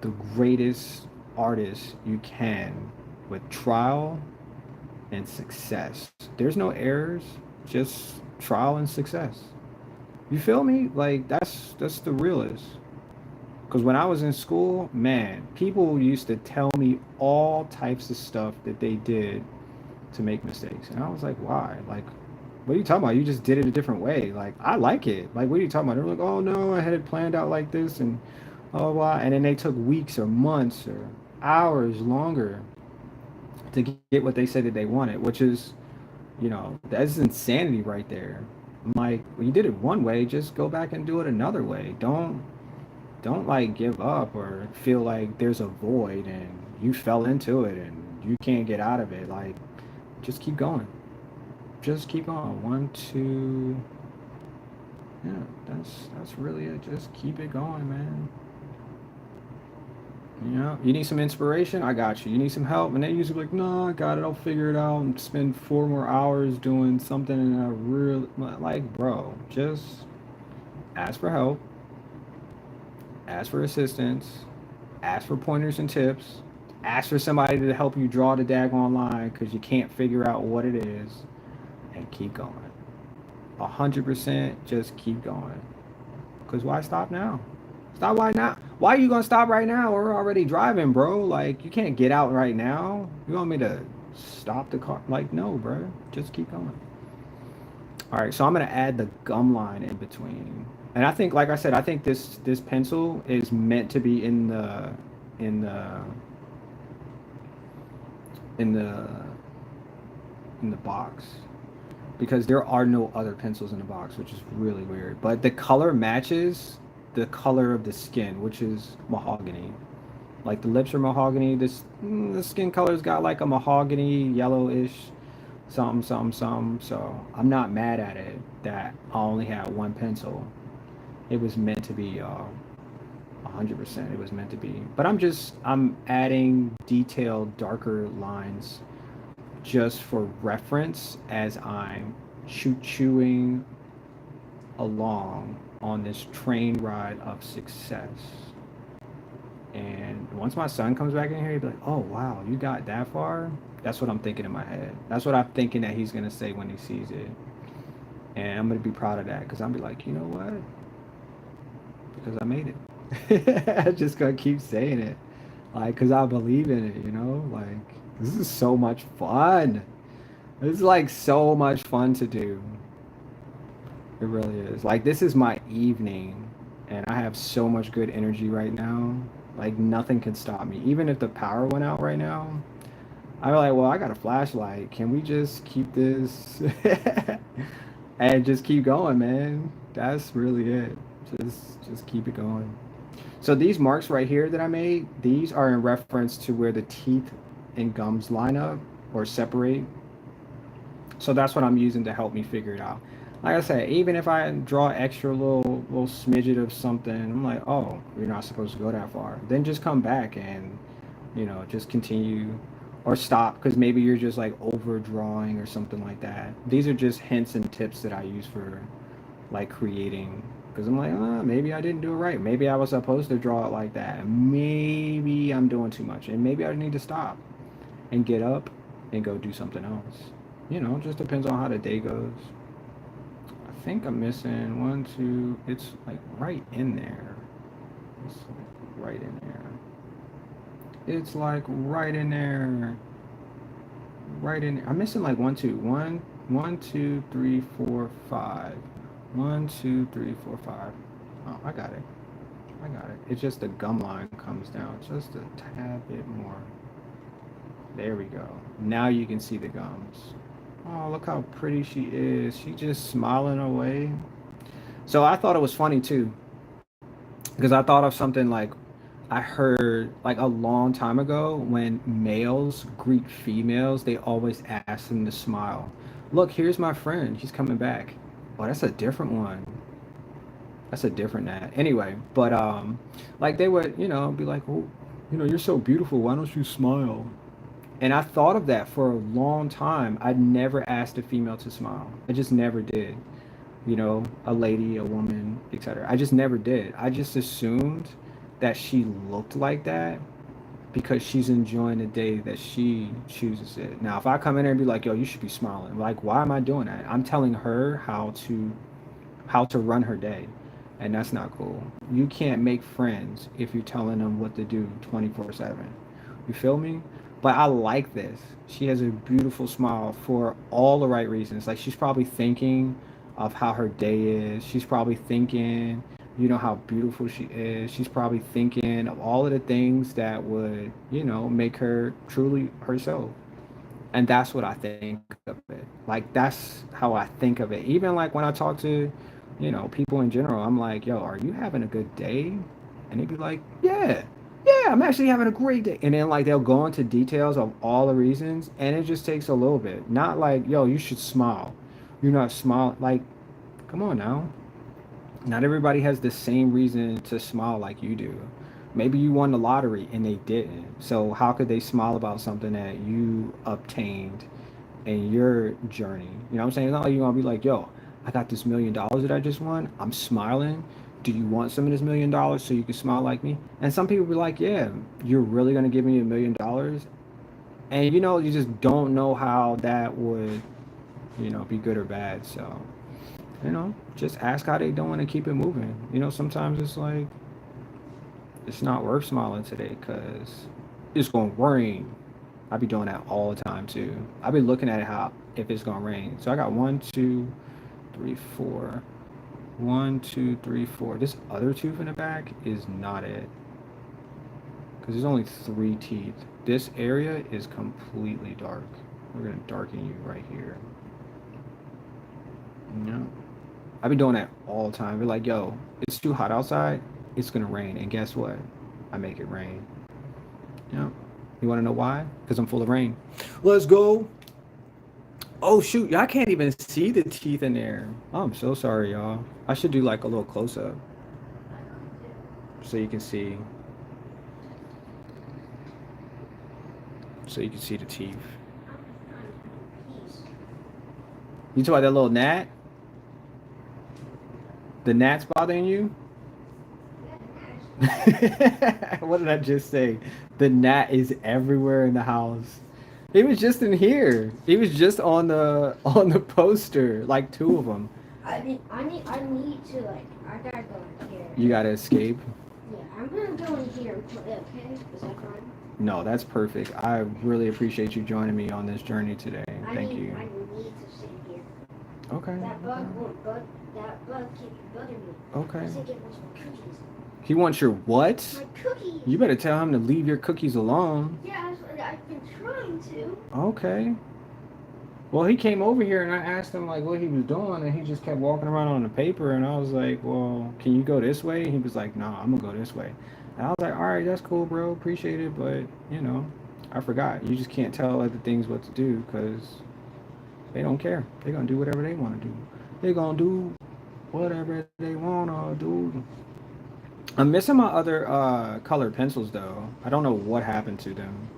the greatest artist you can with trial and success. There's no errors, just trial and success. You feel me? Like that's the realest. Because when I was in school, man, people used to tell me all types of stuff that they did to make mistakes. And I was like, why? Like, what are you talking about? You just did it a different way. Like, I like it. Like, what are you talking about? They're like, oh no, I had it planned out like this and oh wow. And then they took weeks or months or hours longer to get what they said that they wanted, which is, that's insanity right there. I'm like, well, you did it one way, just go back and do it another way. Don't like give up or feel like there's a void and you fell into it and you can't get out of it. Like, just keep going. Just keep going. One, two. Yeah, that's really it. Just keep it going, man. You need some inspiration? I got you. You need some help? And they usually be like, no, I got it. I'll figure it out and spend 4 more hours doing something. And I really, like, bro, just ask for help, ask for assistance, ask for pointers and tips, ask for somebody to help you draw the daggone line because you can't figure out what it is, and keep going. 100% just keep going. Because why stop now? Stop why now? Why are you gonna stop right now? We're already driving, bro. Like you can't get out right now. You want me to stop the car? Like no, bro. Just keep going. All right, so I'm gonna add the gum line in between. And I think, like I said, I think this pencil is meant to be in the in the in the box because there are no other pencils in the box, which is really weird. But the color matches the color of the skin, which is mahogany. Like the lips are mahogany. The skin color's got like a mahogany yellowish something something something. So I'm not mad at it that I only had one pencil. It was meant to be 100%. It was meant to be. But I'm adding detailed darker lines just for reference as I'm chewing along on this train ride of success. And once my son comes back in here, he'll be like, oh, wow, you got that far? That's what I'm thinking in my head. That's what I'm thinking that he's going to say when he sees it. And I'm going to be proud of that because I'll be like, you know what? Because I made it. I just going to keep saying it. Like, because I believe in it. Like, this is so much fun. This is like so much fun to do. It really is. Like, this is my evening, and I have so much good energy right now. Like, nothing can stop me. Even if the power went out right now, I'm like, well, I got a flashlight. Can we just keep this and just keep going, man? That's really it. Just keep it going. So these marks right here that I made, these are in reference to where the teeth and gums line up or separate. So that's what I'm using to help me figure it out. Like I said, even if I draw extra little smidget of something, I'm like, oh, you're not supposed to go that far. Then just come back and, just continue or stop because maybe you're just like overdrawing or something like that. These are just hints and tips that I use for like creating because I'm like, maybe I didn't do it right. Maybe I was supposed to draw it like that. Maybe I'm doing too much and maybe I need to stop and get up and go do something else. Just depends on how the day goes. I think I'm missing one, two. It's like right in there. It's like right in there. It's like right in there. Right in there. I'm missing like one, two. One, two, three, four, five. One, two, three, four, five. Oh, I got it. I got it. It's just the gum line comes down just a tad bit more. There we go. Now you can see the gums. Oh, look how pretty she is. She just smiling away. So I thought it was funny too, because I thought of something like I heard like a long time ago when males greet females, they always ask them to smile. Look, here's my friend. She's coming back. Oh, that's a different one. That's a different ad. Anyway, but like they would, be like, oh, you're so beautiful. Why don't you smile? And I thought of that for a long time. I never asked a female to smile. I just never did. You know, a lady, a woman, etc. I just never did. I just assumed that she looked like that because she's enjoying the day that she chooses it. Now, if I come in there and be like, "Yo, you should be smiling," like, why am I doing that? I'm telling her how to run her day, and that's not cool. You can't make friends if you're telling them what to do 24/7. You feel me? But I like this. She has a beautiful smile for all the right reasons. Like she's probably thinking of how her day is. She's probably thinking, how beautiful she is. She's probably thinking of all of the things that would, make her truly herself. And that's what I think of it. Like that's how I think of it. Even like when I talk to, people in general, I'm like, yo, are you having a good day? And they'd be like, yeah, I'm actually having a great day. And then like they'll go into details of all the reasons, and it just takes a little bit. Not like, yo, you should smile. You're not smiling. Like, come on now. Not everybody has the same reason to smile like you do. Maybe you won the lottery and they didn't. So how could they smile about something that you obtained in your journey? You know what I'm saying? It's not like you're gonna be like, yo, I got this $1 million that I just won. I'm smiling. Do you want some of this $1 million so you can smile like me? And some people be like, yeah, you're really gonna give me $1 million? And you just don't know how that would, be good or bad. So, just ask how they doing and keep it moving. Sometimes it's like it's not worth smiling today because it's gonna rain. I be doing that all the time too. I be looking at it how if it's gonna rain. So I got 1, 2, 3, 4. 1, 2, 3, 4. This other tooth in the back is not it because there's only 3 teeth. This area is completely dark. We're gonna darken you right here. No. I be doing that all the time. Be like, yo, it's too hot outside. It's gonna rain, and guess what? I make it rain. Yeah. You want to know why? Because I'm full of rain. Let's go. Oh shoot, y'all can't even see the teeth in there. Oh, I'm so sorry, y'all. I should do like a little close up so you can see. So you can see the teeth. You talk about that little gnat? The gnat's bothering you? What did I just say? The gnat is everywhere in the house. He was just in here. He was just on the poster, like 2 of them. I need to I gotta go in here. You gotta escape. Yeah, I'm gonna go in here and play. Okay, is that fine? No, that's perfect. I really appreciate you joining me on this journey today. Thank you. I need to sit here. Okay. That bug keeps bugging me. Okay. I said get my cookies. He wants your what? My cookies. You better tell him to leave your cookies alone. Yeah, I've been trying to. Okay. Well, he came over here and I asked him like what he was doing, and he just kept walking around on the paper, and I was like, well, can you go this way? And he was like, nah, I'm gonna go this way. And I was like, all right, that's cool, bro, appreciate it, but I forgot. You just can't tell other things what to do because they don't care. They're gonna do whatever they want to do. They're gonna do whatever they wanna do. I'm missing my other colored pencils though. I don't know what happened to them.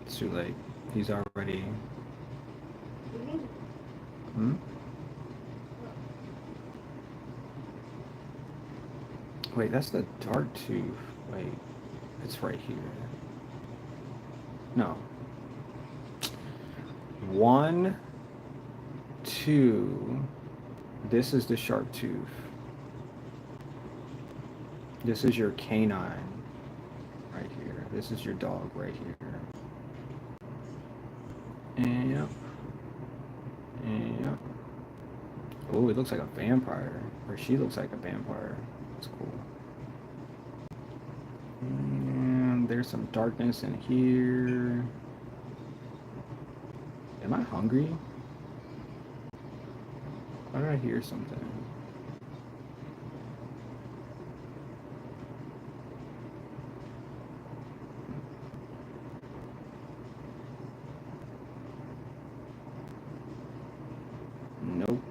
It's too late. He's already. Hmm? Wait, that's the dark tooth. Wait, it's right here. No. 1, 2. This is the sharp tooth. This is your canine right here. This is your dog right here. And yep. And yep. Oh, it looks like a vampire. Or she looks like a vampire. That's cool. And there's some darkness in here. Am I hungry? Why did I hear something? Nope.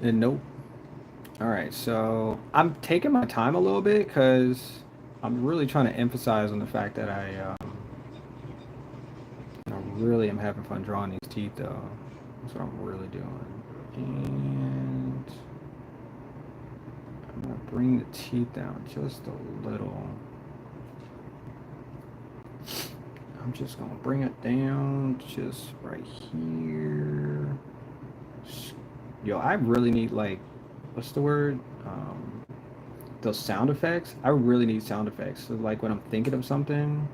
And nope. All right, so I'm taking my time a little bit because I'm really trying to emphasize on the fact that I really am having fun drawing these teeth, though. That's what I'm really doing. And I'm gonna bring the teeth down just a little. I'm just gonna bring it down just right here. Yo, I really need like, what's the word? Those sound effects. I really need sound effects. So like when I'm thinking of something,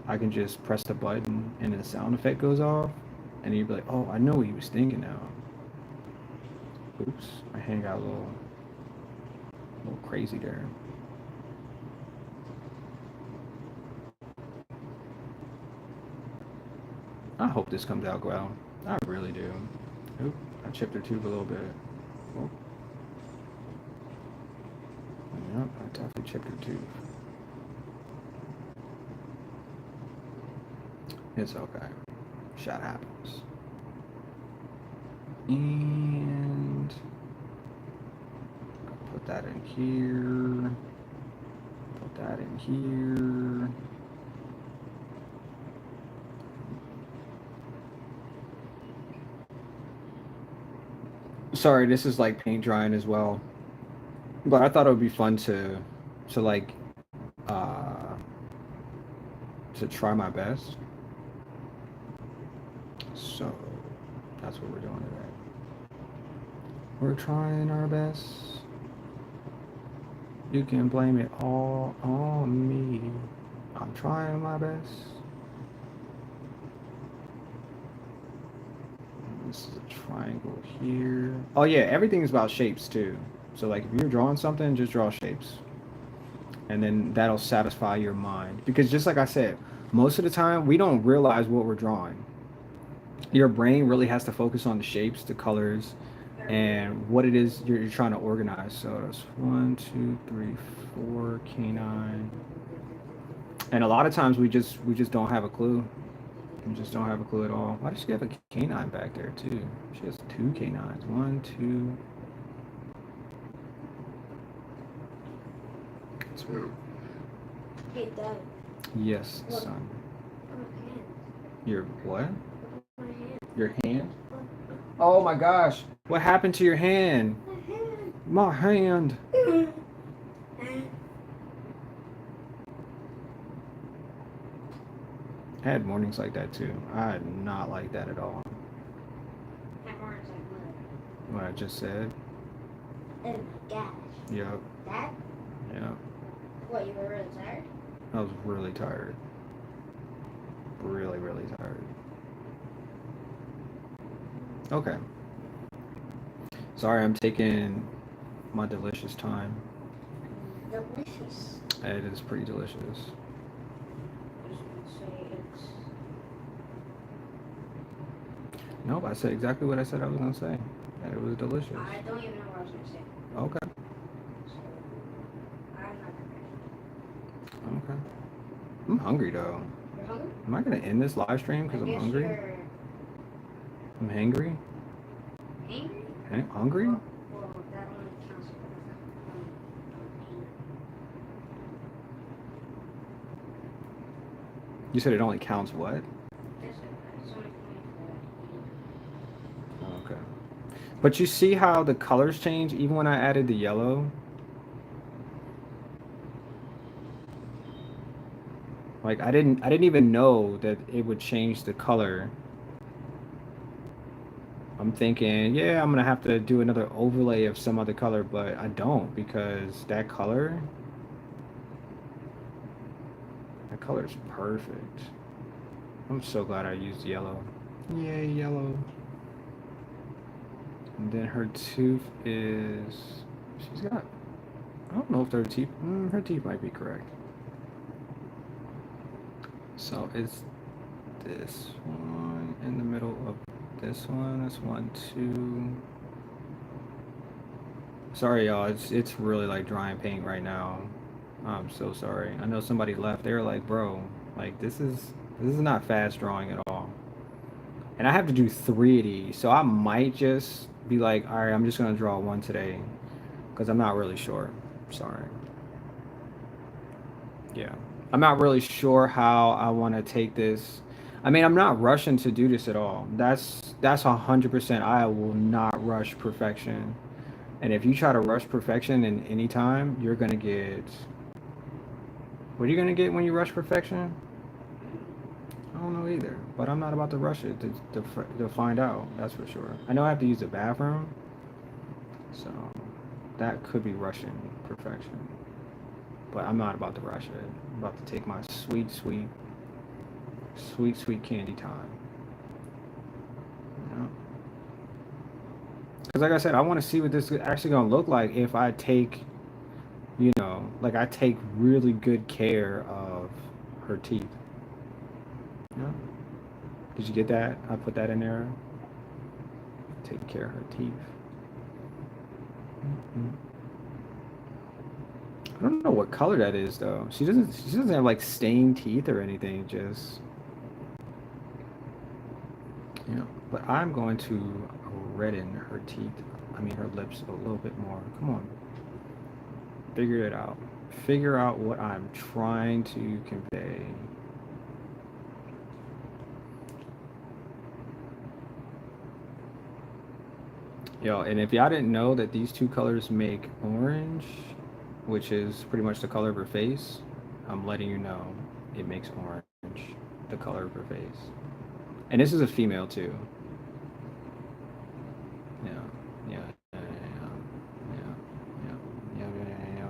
I can just press the button and the sound effect goes off, and you'd be like, oh, I know what he was thinking now. Oops, my hand got a little crazy there. I hope this comes out well. I really do. Oop, I chipped her tooth a little bit. Oh. Yep, I definitely chipped her tooth. It's okay. Shit happens. And I'll put that in here. Put that in here. Sorry, this is like paint drying as well. But I thought it would be fun to like uh to try my best. So that's what we're doing today. We're trying our best. You can blame it all on me. I'm trying my best. This is a triangle here. Oh yeah, everything's about shapes too. So like if you're drawing something, just draw shapes. And then that'll satisfy your mind. Because just like I said, most of the time we don't realize what we're drawing. Your brain really has to focus on the shapes, the colors, and what it is you're trying to organize. So that's 1, 2, 3, 4 canine. And a lot of times we just don't have a clue. We just don't have a clue at all. Why does she have a canine back there too? She has 2 canines. 1, 2. That's weird. Hey, Dad. Yes, What? son. My hand. Your what? My hand. Your hand? Oh my gosh. What happened to your hand? My hand. My hand. I had mornings like that too. I did not like that at all. My arms like What I just said. mud. Oh my gosh. Yep. Dad? Yep. What, you were really tired? I was really tired. Really, really tired. Okay. Sorry, I'm taking my delicious time. Delicious. It is pretty delicious. I was going to say it's... Nope, I said exactly what I said I was going to say. That it was delicious. I don't even know what I was going to say. Okay. So, I'm not going to. Okay. I'm hungry though. You're hungry? Am I going to end this live stream because I'm hungry? You're I'm hangry? angry? Hungry? Well, that only counts for angry. You said it only counts what? That's only Okay. But you see how the colors change even when I added the yellow? Like I didn't even know that it would change the color. I'm thinking, yeah, I'm gonna have to do another overlay of some other color, but I don't because that color is perfect. I'm so glad I used yellow. Yay, yellow. And then her tooth is, she's got, I don't know if her teeth might be correct. So it's this one in the middle of this one. That's 1, 2. Sorry, y'all. It's really like drying paint right now. I'm so sorry. I know somebody left. They were like, bro, like this is not fast drawing at all. And I have to do 3 of these, so I might just be like, all right, I'm just gonna draw one today. because I'm not really sure. Sorry. Yeah. I'm not really sure how I want to take this. I mean, I'm not rushing to do this at all. That's 100%. I will not rush perfection. And if you try to rush perfection in any time, you're gonna get. What are you gonna get when you rush perfection? I don't know either. But I'm not about to rush it to find out. That's for sure. I know I have to use the bathroom, so that could be rushing perfection. But I'm not about to rush it. I'm about to take my sweet, sweet, sweet, sweet candy time. You know? Because like I said, I want to see what this is actually gonna look like if I take, like I take really good care of her teeth. You know? Did you get that? I put that in there. Take care of her teeth. Mm-hmm. I don't know what color that is though. She doesn't have like stained teeth or anything, just but I'm going to redden her teeth. I mean her lips a little bit more. Come on. Figure it out. Figure out what I'm trying to convey. Yo, and if y'all didn't know that these two colors make orange, which is pretty much the color of her face, I'm letting you know it makes orange the color of her face. And this is a female too. Yeah, yeah, yeah, yeah, yeah, yeah, yeah, yeah, yeah.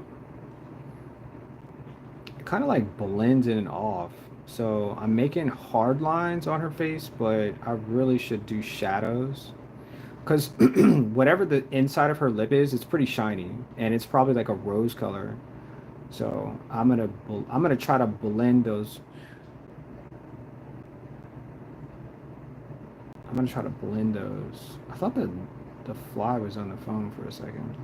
It kind of like blends in and off. So I'm making hard lines on her face, but I really should do shadows. Because whatever the inside of her lip is, it's pretty shiny, and it's probably like a rose color. So I'm gonna try to blend those. I'm gonna try to blend those. I thought the fly was on the phone for a second.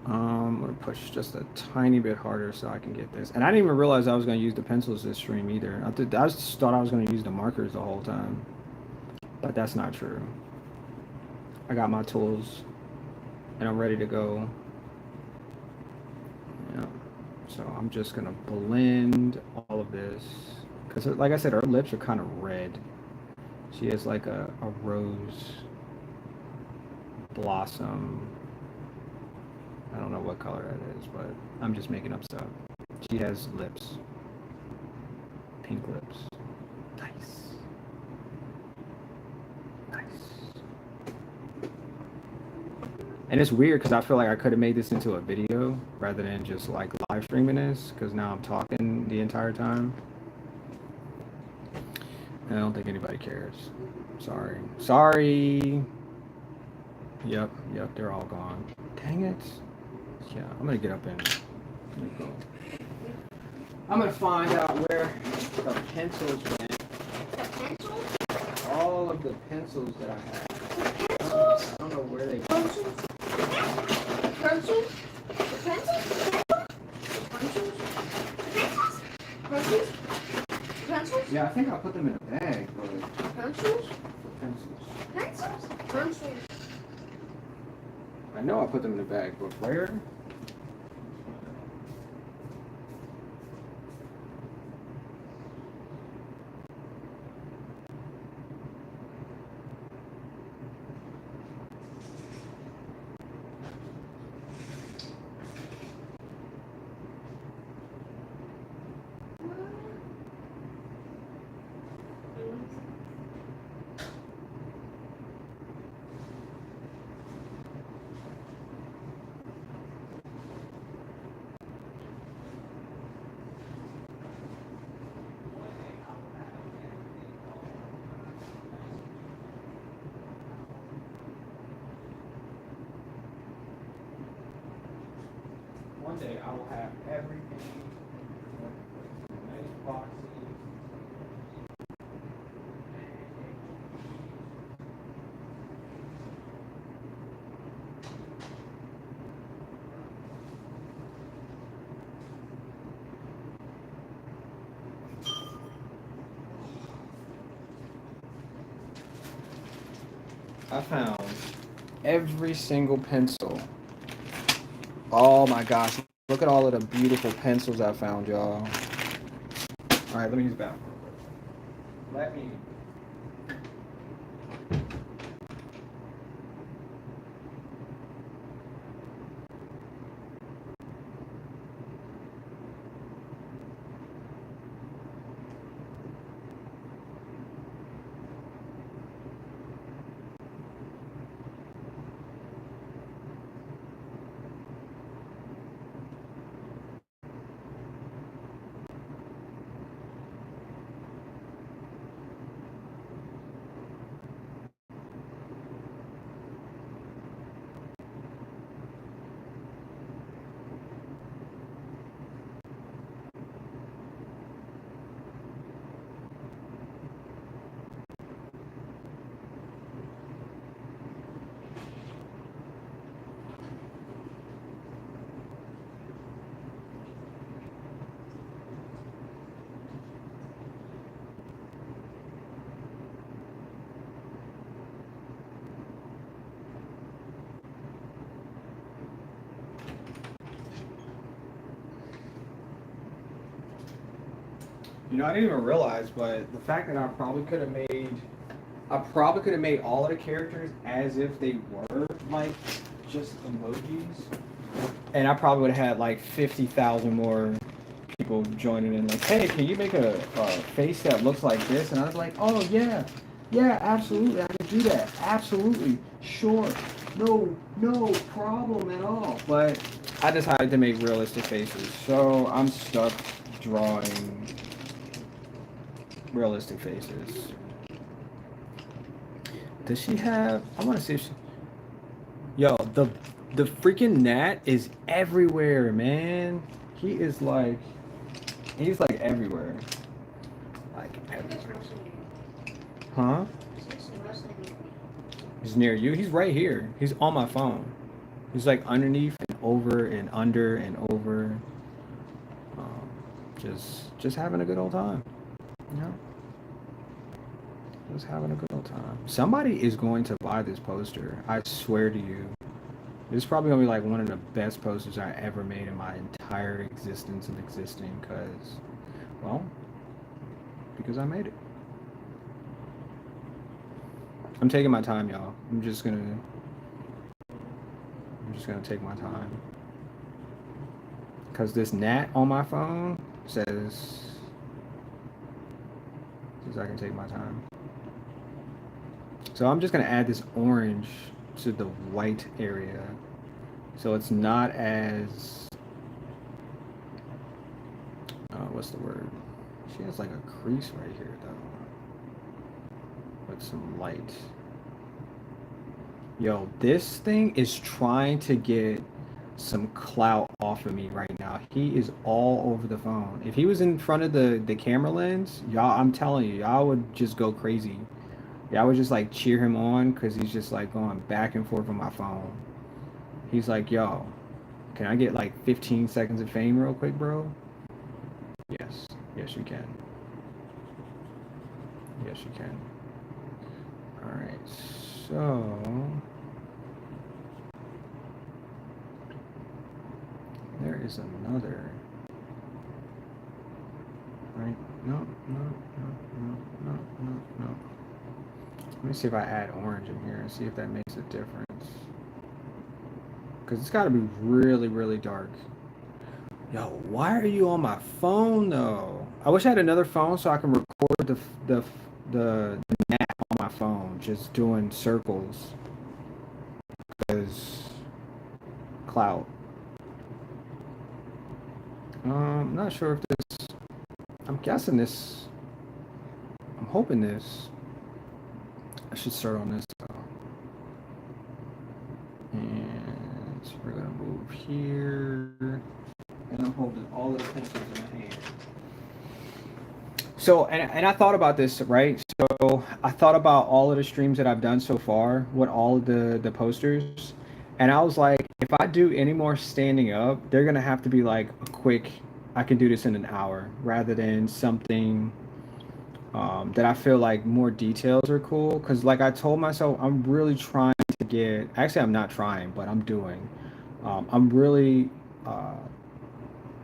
I'm gonna push just a tiny bit harder so I can get this. And I didn't even realize I was gonna use the pencils this stream either. I just thought I was gonna use the markers the whole time, but that's not true. I got my tools, and I'm ready to go. Yeah. So I'm just gonna blend all of this because, like I said, her lips are kind of red. She has like a rose blossom. I don't know what color that is, but I'm just making up stuff. She has lips, pink lips. Nice, nice. And it's weird because I feel like I could have made this into a video rather than just like live streaming this because now I'm talking the entire time. And I don't think anybody cares. Sorry. Sorry. Yep, they're all gone. Dang it. Yeah, I'm gonna get up and I'm gonna find out where the pencils went. The pencils? All of the pencils that I have. The pencils? I don't know where they went. Pencils? Pencils? The pencils? Pencils? Pencils? Pencils? Pencils? Yeah, I think I put them in a bag, but Pencils? pencils. Pencils? Pencils. I know I put them in a bag, but where? One day I will have everything. Nice boxes. I found every single pencil. Oh my gosh. Look at all of the beautiful pencils I found, y'all. Alright, let me use the bathroom. Let me. You know, I didn't even realize, but the fact that I probably could have made all of the characters as if they were like just emojis, and I probably would have had like 50,000 more people joining in. Like, hey, can you make a face that looks like this? And I was like, oh yeah, yeah, absolutely, I can do that, absolutely, sure, no problem at all. But I decided to make realistic faces, so I'm stuck drawing realistic faces. Does she have? I want to see if she. Yo, the freaking gnat is everywhere, man. He's like everywhere. Like everywhere. Huh? He's near you. He's right here. He's on my phone. He's like underneath and over and under and over. Um, just having a good old time. Yeah. Just having a good old time. Somebody is going to buy this poster. I swear to you. This is probably gonna be like one of the best posters I ever made in my entire existence of existing, because I made it. I'm taking my time, y'all. I'm just gonna take my time. Cause this gnat on my phone says I can take my time. So I'm just gonna add this orange to the white area, so it's not as what's the word? She has like a crease right here though, with some light. Yo, this thing is trying to get some clout off of me right now. He is all over the phone. If he was in front of the camera lens, y'all, I'm telling you, y'all would just go crazy. Yeah, I would just like cheer him on because he's just like going back and forth on my phone. He's like, yo, can I get like 15 seconds of fame real quick, bro? Yes. Yes, you can. Yes, you can. All right. So there is another. Right? No. Let me see if I add orange in here and see if that makes a difference. Because it's got to be really, really dark. Yo, why are you on my phone though? I wish I had another phone so I can record the gnat on my phone, just doing circles. Because clout. I'm not sure if this. I'm guessing this. I'm hoping this. I should start on this though. And so we're gonna move here. And I'm holding all of the pencils in my hand. So, and I thought about this, right? So I thought about all of the streams that I've done so far with all of the posters. And I was like, if I do any more standing up, they're going to have to be like a quick, I can do this in an hour rather than something that I feel like more details are cool. Because like I told myself, I'm really trying to get, actually, I'm not trying, but I'm doing. I'm really uh,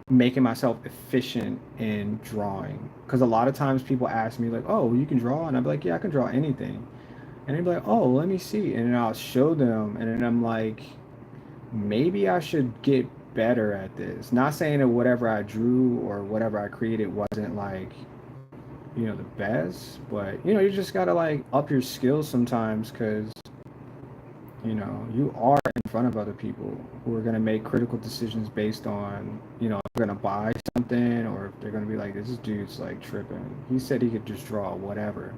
making myself efficient in drawing. Because a lot of times people ask me, like, oh, you can draw? And I'm like, yeah, I can draw anything. And they'd be like, oh, let me see. And then I'll show them. And then I'm like, maybe I should get better at this. Not saying that whatever I drew or whatever I created wasn't like, the best, but you just gotta like up your skills sometimes because you are in front of other people who are gonna make critical decisions based on if they're gonna buy something or if they're gonna be like, this dude's like tripping. He said he could just draw whatever.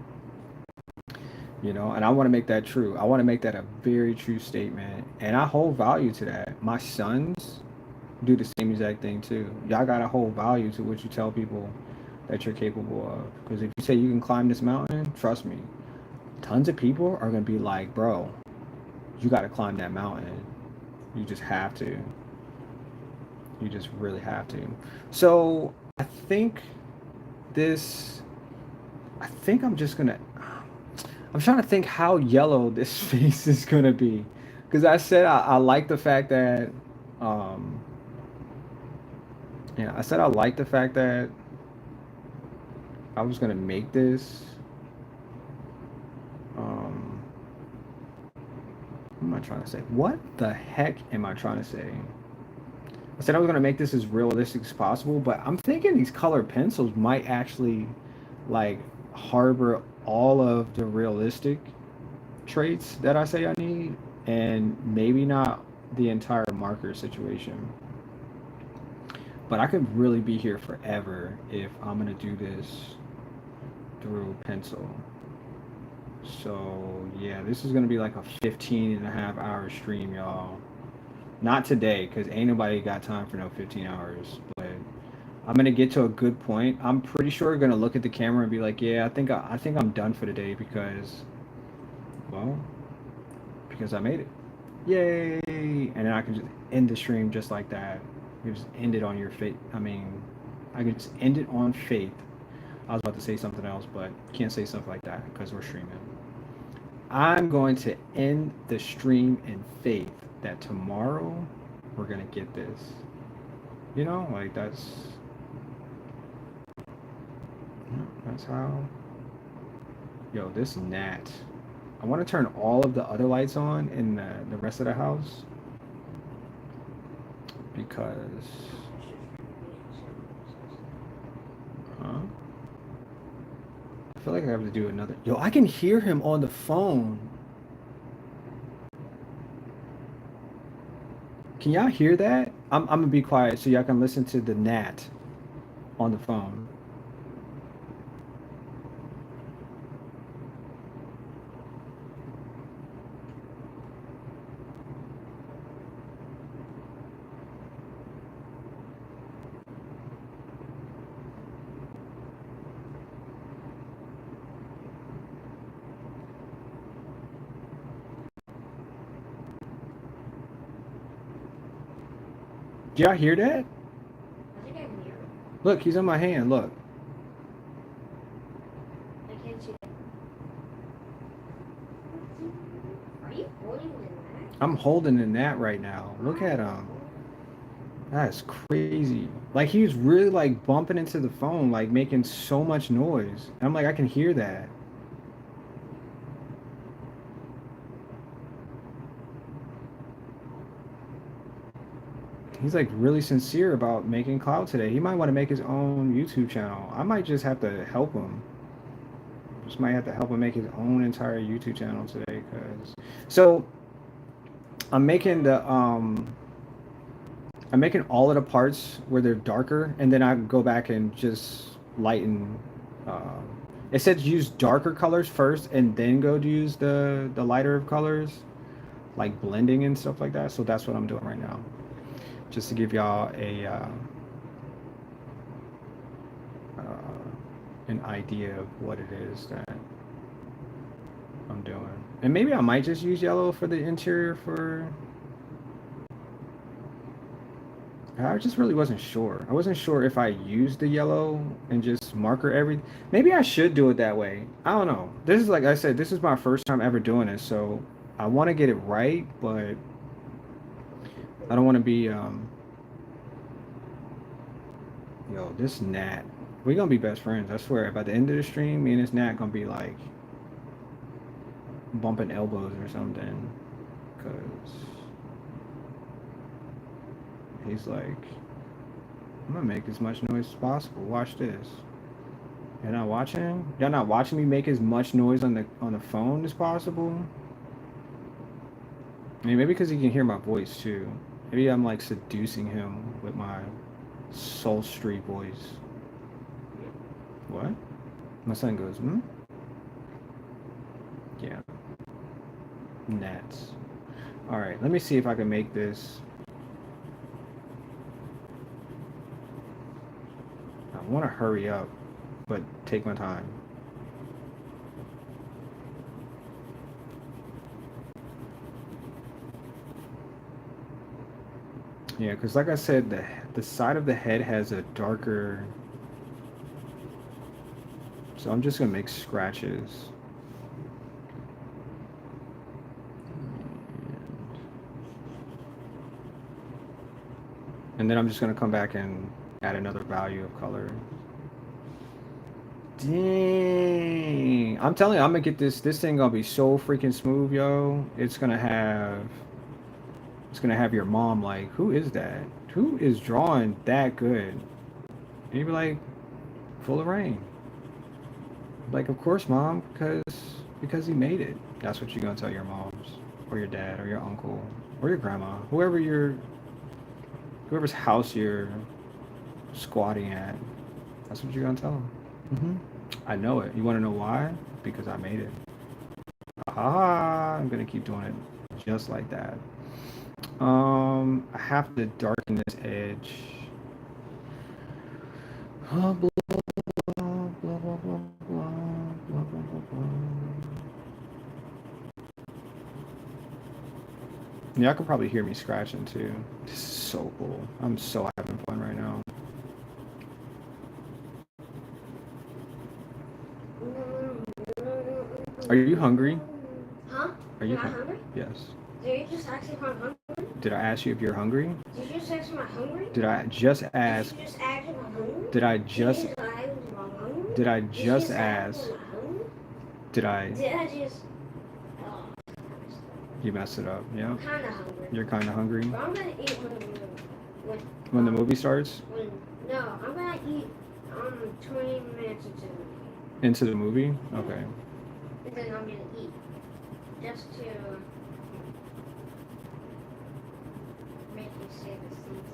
And I want to make that true. I want to make that a very true statement. And I hold value to that. My sons do the same exact thing too. Y'all got to hold value to what you tell people that you're capable of. Because if you say you can climb this mountain, trust me, tons of people are going to be like, bro, you got to climb that mountain. You just have to. You just really have to. So this, I think I'm just going to I'm trying to think how yellow this face is gonna be, because I said I like the fact that, um, I said I like the fact that I was gonna make this. Um, what am I trying to say? What the heck am I trying to say? I said I was gonna make this as realistic as possible, but I'm thinking these colored pencils might actually, like, harbor all of the realistic traits that I say I need, and maybe not the entire marker situation. But I could really be here forever if I'm gonna do this through pencil. So yeah, this is gonna be like a 15 and a half hour stream, y'all. Not today, because ain't nobody got time for no 15 hours. But I'm gonna get to a good point. I'm pretty sure I'm gonna look at the camera and be like, yeah, I think I'm done for the day because, well, because I made it. Yay! And then I can just end the stream just like that. You just end it on your faith. I mean, I can just end it on faith. I was about to say something else, but can't say something like that because we're streaming. I'm going to end the stream in faith that tomorrow we're gonna get this. Like that's how. Yo, this gnat. I want to turn all of the other lights on in the rest of the house because, I feel like I have to do another. Yo, I can hear him on the phone. Can y'all hear that? I'm gonna be quiet so y'all can listen to the gnat on the phone. Do y'all hear that? I think I can hear him. Look, he's on my hand. Look. I can't see him. Are you holding the knife? I'm holding the gnat right now. Look at him. That's crazy. Like he's really like bumping into the phone, like making so much noise. And I'm like, I can hear that. He's like really sincere about making cloud today. He might want to make his own YouTube channel. I might just have to help him. Just might have to help him make his own entire YouTube channel today. So I'm making all of the parts where they're darker, and then I go back and just lighten. It said use darker colors first, and then go to use the lighter of colors, like blending and stuff like that. So that's what I'm doing right now, just to give y'all an idea of what it is that I'm doing. And maybe I might just use yellow for the interior for. I just really wasn't sure. I wasn't sure if I used the yellow and just marker every. Maybe I should do it that way. I don't know. This is, like I said, this is my first time ever doing this, so I want to get it right, but I don't want to be yo, this Nat. We're gonna be best friends, I swear. By the end of the stream, me and this Nat gonna be like bumping elbows or something. Cause he's like, I'm gonna make as much noise as possible. Watch this. You're not watching? Y'all not watching me make as much noise on the phone as possible? I mean, maybe because he can hear my voice too. Maybe I'm like seducing him with my sultry voice. What? My son goes, hmm? Yeah. Gnats. Alright, let me see if I can make this. I want to hurry up, but take my time. Yeah, because like I said, the side of the head has a darker... So I'm just going to make scratches. And then I'm just going to come back and add another value of color. Dang. I'm telling you, I'm going to get this thing going to be so freaking smooth, yo. It's going to have your mom like, who is that? Who is drawing that good? And you'd be like, full of rain. Like, of course, mom, because he made it. That's what you're gonna tell your moms, or your dad, or your uncle, or your grandma, whoever's house you're squatting at. That's what you're gonna tell them. I know it. You want to know why? Because I made it. Ah, I'm gonna keep doing it just like that. I have to darken this edge. Oh, blah, blah, blah, blah, blah, blah, blah, blah, blah. Yeah, I can probably hear me scratching too. This is so cool. I'm so having fun right now. Are you hungry? Huh? Are you hungry? Yes. Did you just ask if I'm hungry? Did I ask you if you're hungry? Did you just ask if I'm hungry? Did I just ask? Did you just ask if I'm hungry? Did I just? Did I just ask? Did I? Did I just? Oh, You messed it up. Yeah. I'm kind of hungry. You're kind of hungry. But I'm gonna eat When the movie starts? No, I'm gonna eat 20 minutes into the movie. Into the movie? Okay. And then I'm gonna eat. Just to make you say the things.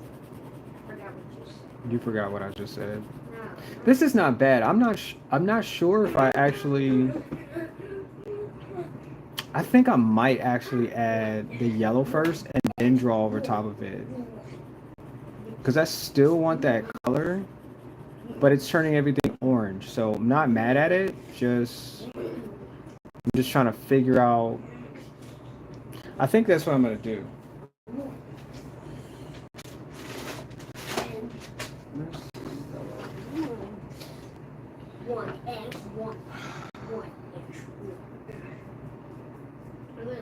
I forgot what you said. You forgot what I just said. No. This is not bad. I'm not sure if I actually. I think I might actually add the yellow first and then draw over top of it. Because I still want that color, but it's turning everything orange. So I'm not mad at it. I'm just trying to figure out. I think that's what I'm going to do.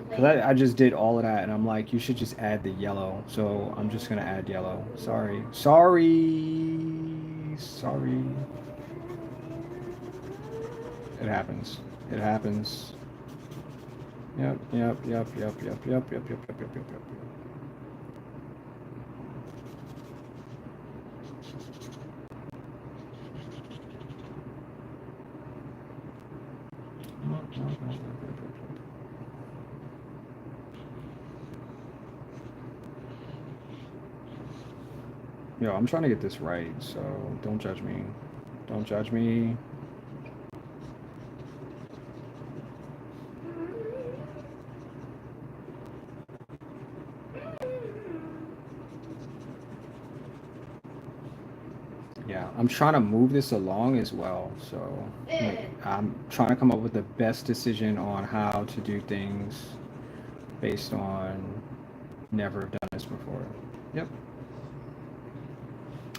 Because I just did all of that, and I'm like, you should just add the yellow. So I'm just going to add yellow. Sorry. It happens. It happens. Yep. Yo, I'm trying to get this right, so don't judge me. Don't judge me. Yeah, I'm trying to move this along as well, so like, I'm trying to come up with the best decision on how to do things based on never done this before. Yep.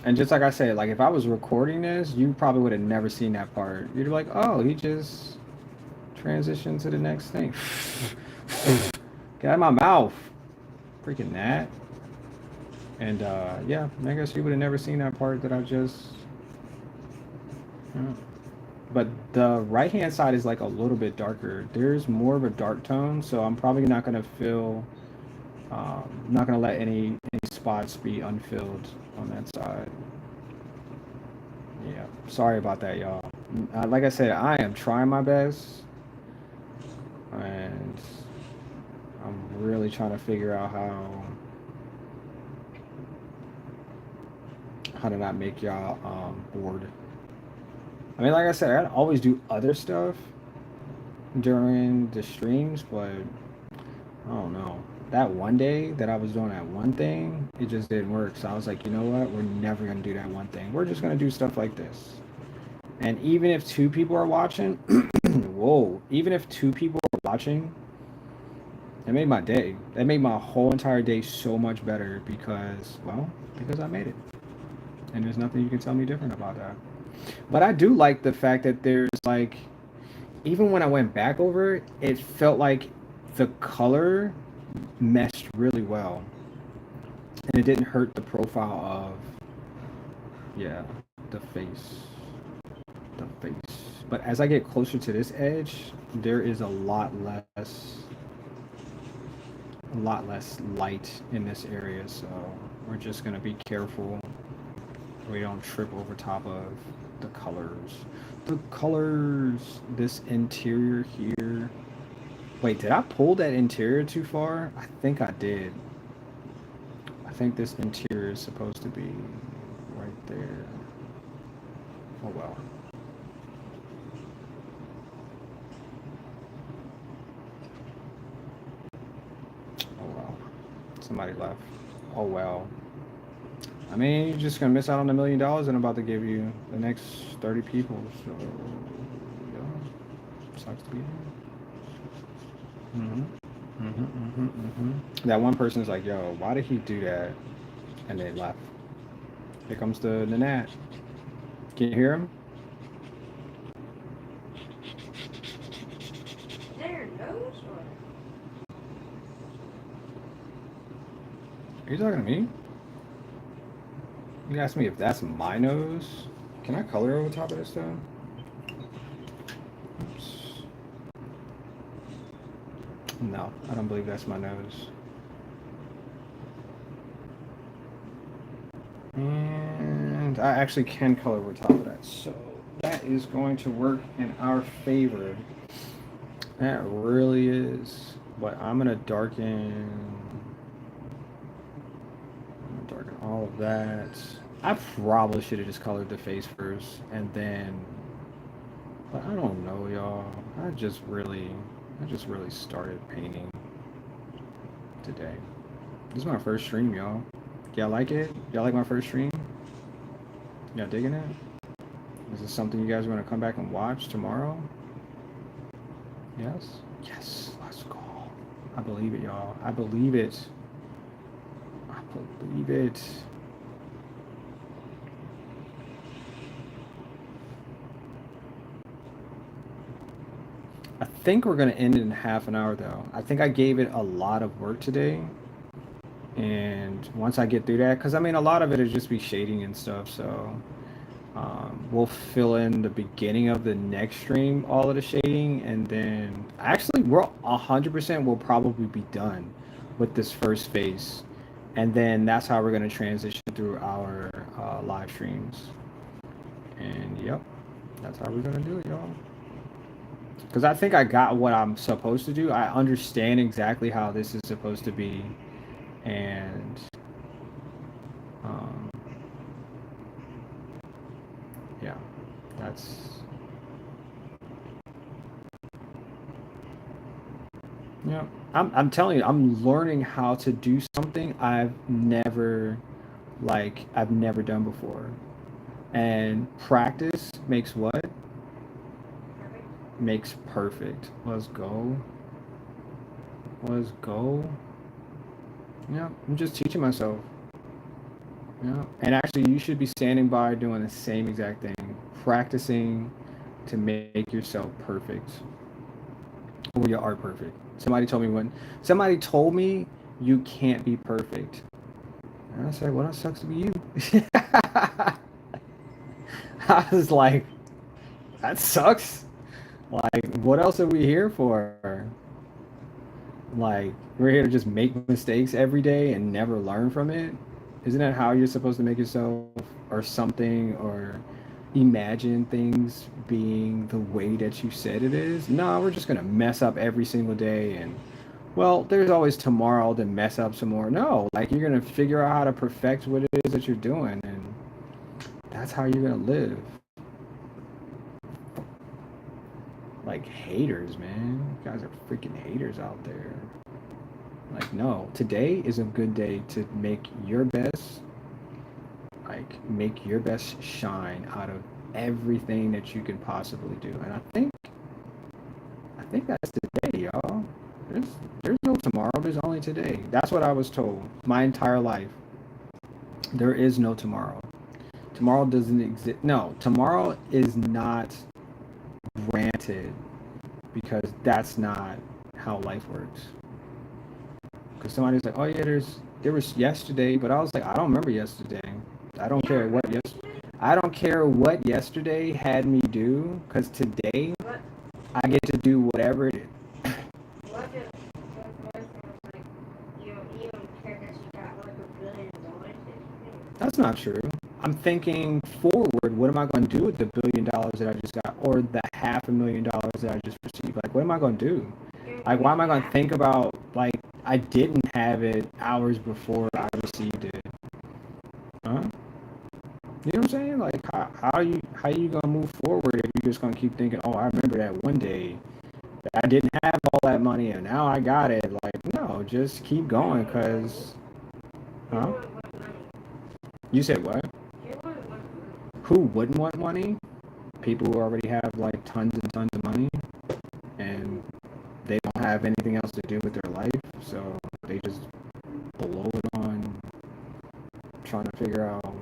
And just like I said, like if I was recording this, you probably would have never seen that part. You'd be like, oh, he just transitioned to the next thing. Get out of my mouth. Freaking that. And yeah, I guess you would have never seen that part that I just. Yeah. But the right hand side is like a little bit darker. There's more of a dark tone, so I'm probably not gonna fill. Not gonna let any spots be unfilled on that side. Yeah, sorry about that, y'all. Like I said, I am trying my best, and I'm really trying to figure out how to not make y'all bored. I mean, like I said, I always do other stuff during the streams, but I don't know. That one day that I was doing that one thing, it just didn't work. So I was like, you know what? We're never gonna do that one thing. We're just gonna do stuff like this. And even if two people are watching, whoa, even if two people are watching, it made my day. That made my whole entire day so much better because, well, because I made it. And there's nothing you can tell me different about that. But I do like the fact that there's like, even when I went back over it, it felt like the color meshed really well. And it didn't hurt the profile of, yeah, the face. The face. But as I get closer to this edge, there is a lot less light in this area, so we're just gonna be careful we don't trip over top of the colors. The colors, this interior here. Wait, did I pull that interior too far? I think I did. I think this interior is supposed to be right there. Oh well. Oh well. Somebody left. Oh well. I mean, you're just gonna miss out on $1 million I'm about to give you the next 30 people. So, yeah, sucks to be here. That one person's like, "Yo, why did he do that?" And they left. Here comes the gnat. Can you hear him? There goes. Are you talking to me? You asked me if that's my nose. Can I color over top of this though? Oops. No, I don't believe that's my nose. And I actually can color over top of that. So that is going to work in our favor. That really is. But I'm going to darken all of that. I probably should have just colored the face first and then, but I don't know, y'all. I just really started painting today. This is my first stream, y'all. Y'all like it? Y'all like my first stream? Y'all digging it? Is this something you guys want to come back and watch tomorrow? Yes? Yes, let's go. I believe it, y'all. I believe it. I believe it. I think we're going to end it in half an hour, though. I think I gave it a lot of work today. And once I get through that, because I mean, a lot of it is just be shading and stuff. So we'll fill in the beginning of the next stream, all of the shading. And then actually, we're 100% will probably be done with this first phase. And then that's how we're going to transition through our live streams. And yep, that's how we're going to do it, y'all. Because I think I got what I'm supposed to do. I understand exactly how this is supposed to be. And yeah, that's... Yeah, I'm telling you, I'm learning how to do something I've never done before. And practice makes what? Makes perfect. Let's go. Let's go. Yeah, I'm just teaching myself. Yeah, and actually, you should be standing by doing the same exact thing, practicing to make yourself perfect. when you are perfect. Somebody told me you can't be perfect. And I said, well, that sucks to be you. I was like, that sucks. Like, what else are we here for? Like, we're here to just make mistakes every day and never learn from it? Isn't that how you're supposed to make yourself or something or imagine things being the way that you said it is? No, we're just going to mess up every single day and well, there's always tomorrow to mess up some more. No, like you're going to figure out how to perfect what it is that you're doing and that's how you're going to live. Like haters, man. You guys are freaking haters out there. Like, no, today is a good day to make your best, like, make your best shine out of everything that you can possibly do. And I think that's today, y'all. There's, there's no tomorrow. There's only today. That's what I was told my entire life. There is no tomorrow. Tomorrow doesn't exist. No, tomorrow is not granted because that's not how life works. Because somebody's like, oh yeah, there was yesterday, but I was like, I don't remember yesterday. I don't care what I don't care what yesterday had me do, because today I get to do whatever it is. What if your boyfriend was like, you don't care that you got like $1 billion? That's not true. I'm thinking forward. What am I going to do with the $1 billion that I just got, or the $500,000 that I just received? Like, what am I going to do? Like, why am I going to think about like I didn't have it hours before I received it? Huh? You know what I'm saying? Like, how you gonna move forward if you're just gonna keep thinking, oh, I remember that one day that I didn't have all that money and now I got it. Like, no, just keep going, cause, huh? You said what? Who wouldn't want money? People who already have like tons and tons of money and they don't have anything else to do with their life, so they just blow it on trying to figure out.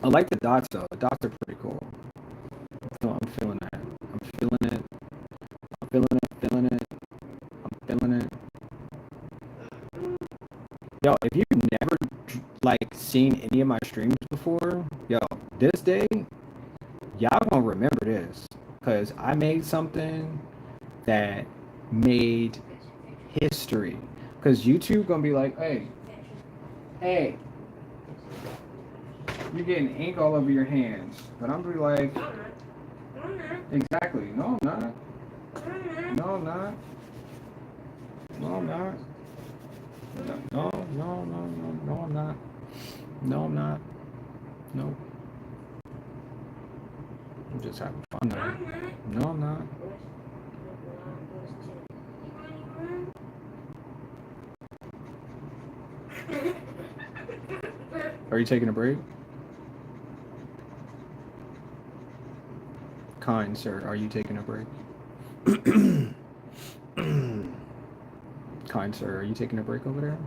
I like the dots though. The dots are pretty cool. So I'm feeling that. I'm feeling it. I'm feeling it. Feeling it. I'm feeling it. Yo, if you've never like seen any of my streams before, yo, this day, y'all gonna remember this, cause I made something that made history. Cause YouTube gonna be like, hey, you're getting ink all over your hands. But I'm gonna be like, exactly. No, I'm not. No, I'm not. No, I'm not. No, I'm not. No, I'm not. No. I'm just having fun though. No, I'm not. Are you taking a break? Kind sir, are you taking a break? Kind sir, are you taking a break over there?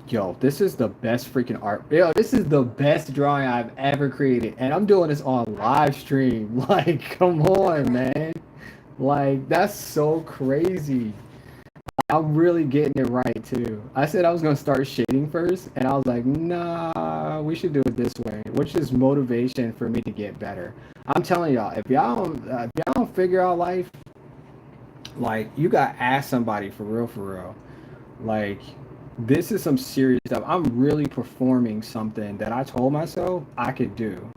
Yo, this is the best freaking art. Yo, this is the best drawing I've ever created. And I'm doing this on live stream. Like, come on, man. Like, that's so crazy. I'm really getting it right, too. I said I was going to start shading first. And I was like, nah, we should do it this way. Which is motivation for me to get better. I'm telling y'all, if y'all don't figure out life, like, you got to ask somebody for real, for real. Like, this is some serious stuff. I'm really performing something that I told myself I could do.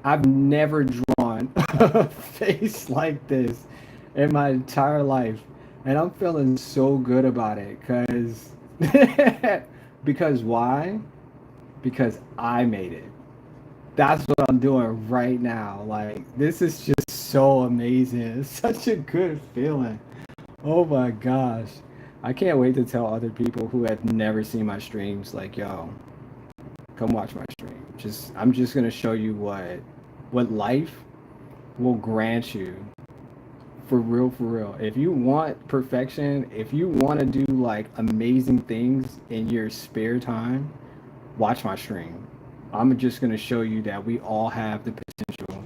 I've never drawn a face like this in my entire life. And I'm feeling so good about it because why? Because I made it. That's what I'm doing right now. Like, this is just so amazing. It's such a good feeling. Oh my gosh. I can't wait to tell other people who have never seen my streams, like, yo, come watch my stream. I'm just gonna show you what life will grant you. For real, for real. If you want perfection, if you want to do like amazing things in your spare time, watch my stream. I'm just gonna show you that we all have the potential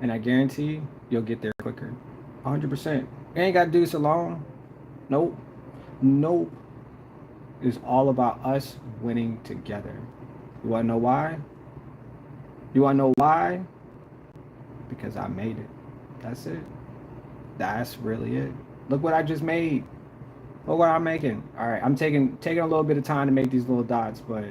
and I guarantee you'll get there quicker. 100%. You ain't got to do this alone. Nope. Nope. It's all about us winning together. You want to know why? You want to know why? Because I made it. That's it. That's really it. Look what I just made. Look what I'm making. All right, I'm taking a little bit of time to make these little dots, but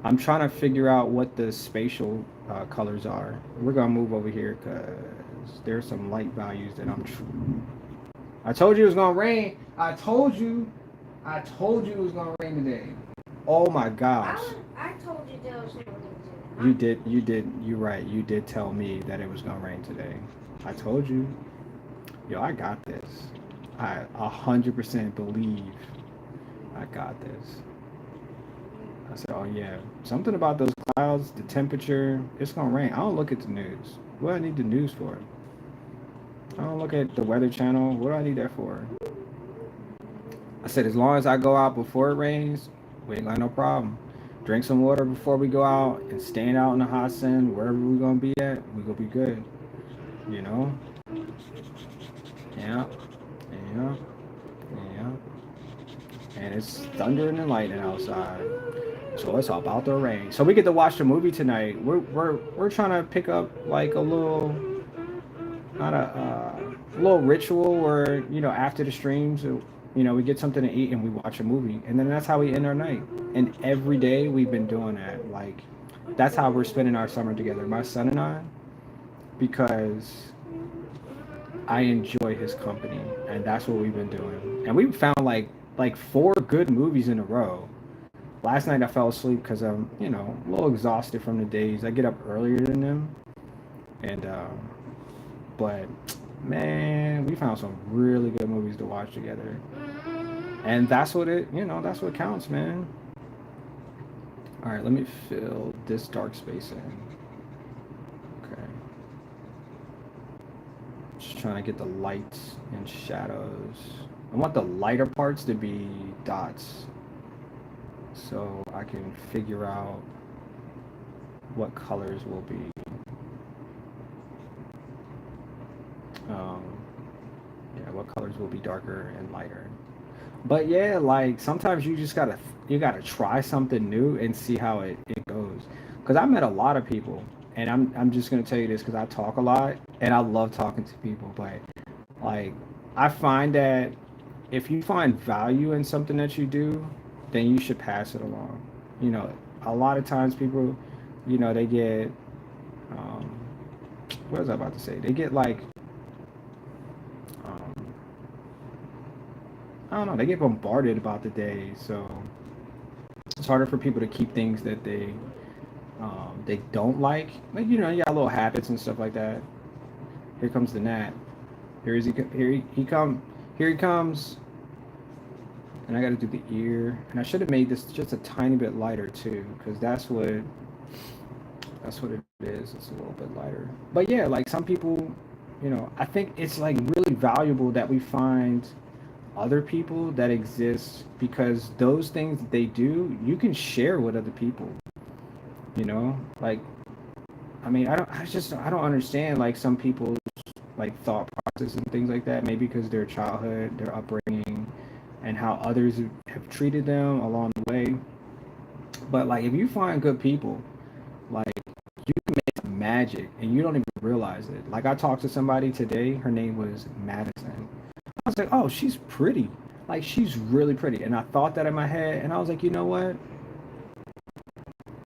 I'm trying to figure out what the spatial colors are. We're gonna move over here because there's some light values that I told you it was gonna rain. I told you. I told you it was gonna rain today. Oh my gosh. I told you there was no reason. You did. You did. You're right. You did tell me that it was gonna rain today. I told you. Yo, I got this. I 100% believe I got this. I said, oh yeah, something about those clouds, the temperature, it's gonna rain. I don't look at the news. What do I need the news for? I don't look at the Weather Channel. What do I need that for? I said, as long as I go out before it rains, we ain't got no problem. Drink some water before we go out and stand out in the hot sun, wherever we're gonna be at, we gonna be good. You know? Yeah. Yeah. Yeah. And it's thundering and lightning outside. So it's about to rain. So we get to watch the movie tonight. We're trying to pick up like a little, not a little ritual where, you know, after the streams, you know, we get something to eat and we watch a movie, and then that's how we end our night. And every day we've been doing that. Like, that's how we're spending our summer together, my son and I, because I enjoy his company, and that's what we've been doing. And we found like four good movies in a row. Last night I fell asleep because I'm, you know, a little exhausted from the days. I get up earlier than them, and but man, we found some really good movies to watch together, and that's what it, you know, that's what counts, man. All right, let me fill this dark space in. Okay, just trying to get the lights and shadows. I want the lighter parts to be dots, so I can figure out what colors will be. Um, yeah, what colors will be darker and lighter. But yeah, like sometimes you gotta try something new and see how it goes. Cause I met a lot of people, and I'm just gonna tell you this because I talk a lot and I love talking to people. But like I find that if you find value in something that you do, then you should pass it along. You know, a lot of times people, you know, they get um, what was I about to say? They get like um, I don't know, they get bombarded about the day, so it's harder for people to keep things that they don't like. Like, you know, you got little habits and stuff like that. Here comes the gnat. Here he comes. And I got to do the ear. And I should have made this just a tiny bit lighter too, because that's what it is. It's a little bit lighter. But yeah, like some people, you know, I think it's like really valuable that we find other people that exist, because those things that they do, you can share with other people. You know, like I mean, I don't understand like some people's like thought process and things like that. Maybe because their childhood, their upbringing, and how others have treated them along the way. But like, if you find good people, like you can make some magic and you don't even realize it. Like I talked to somebody today. Her name was Madison. I was like, oh, she's pretty. Like she's really pretty. And I thought that in my head, and I was like, you know what?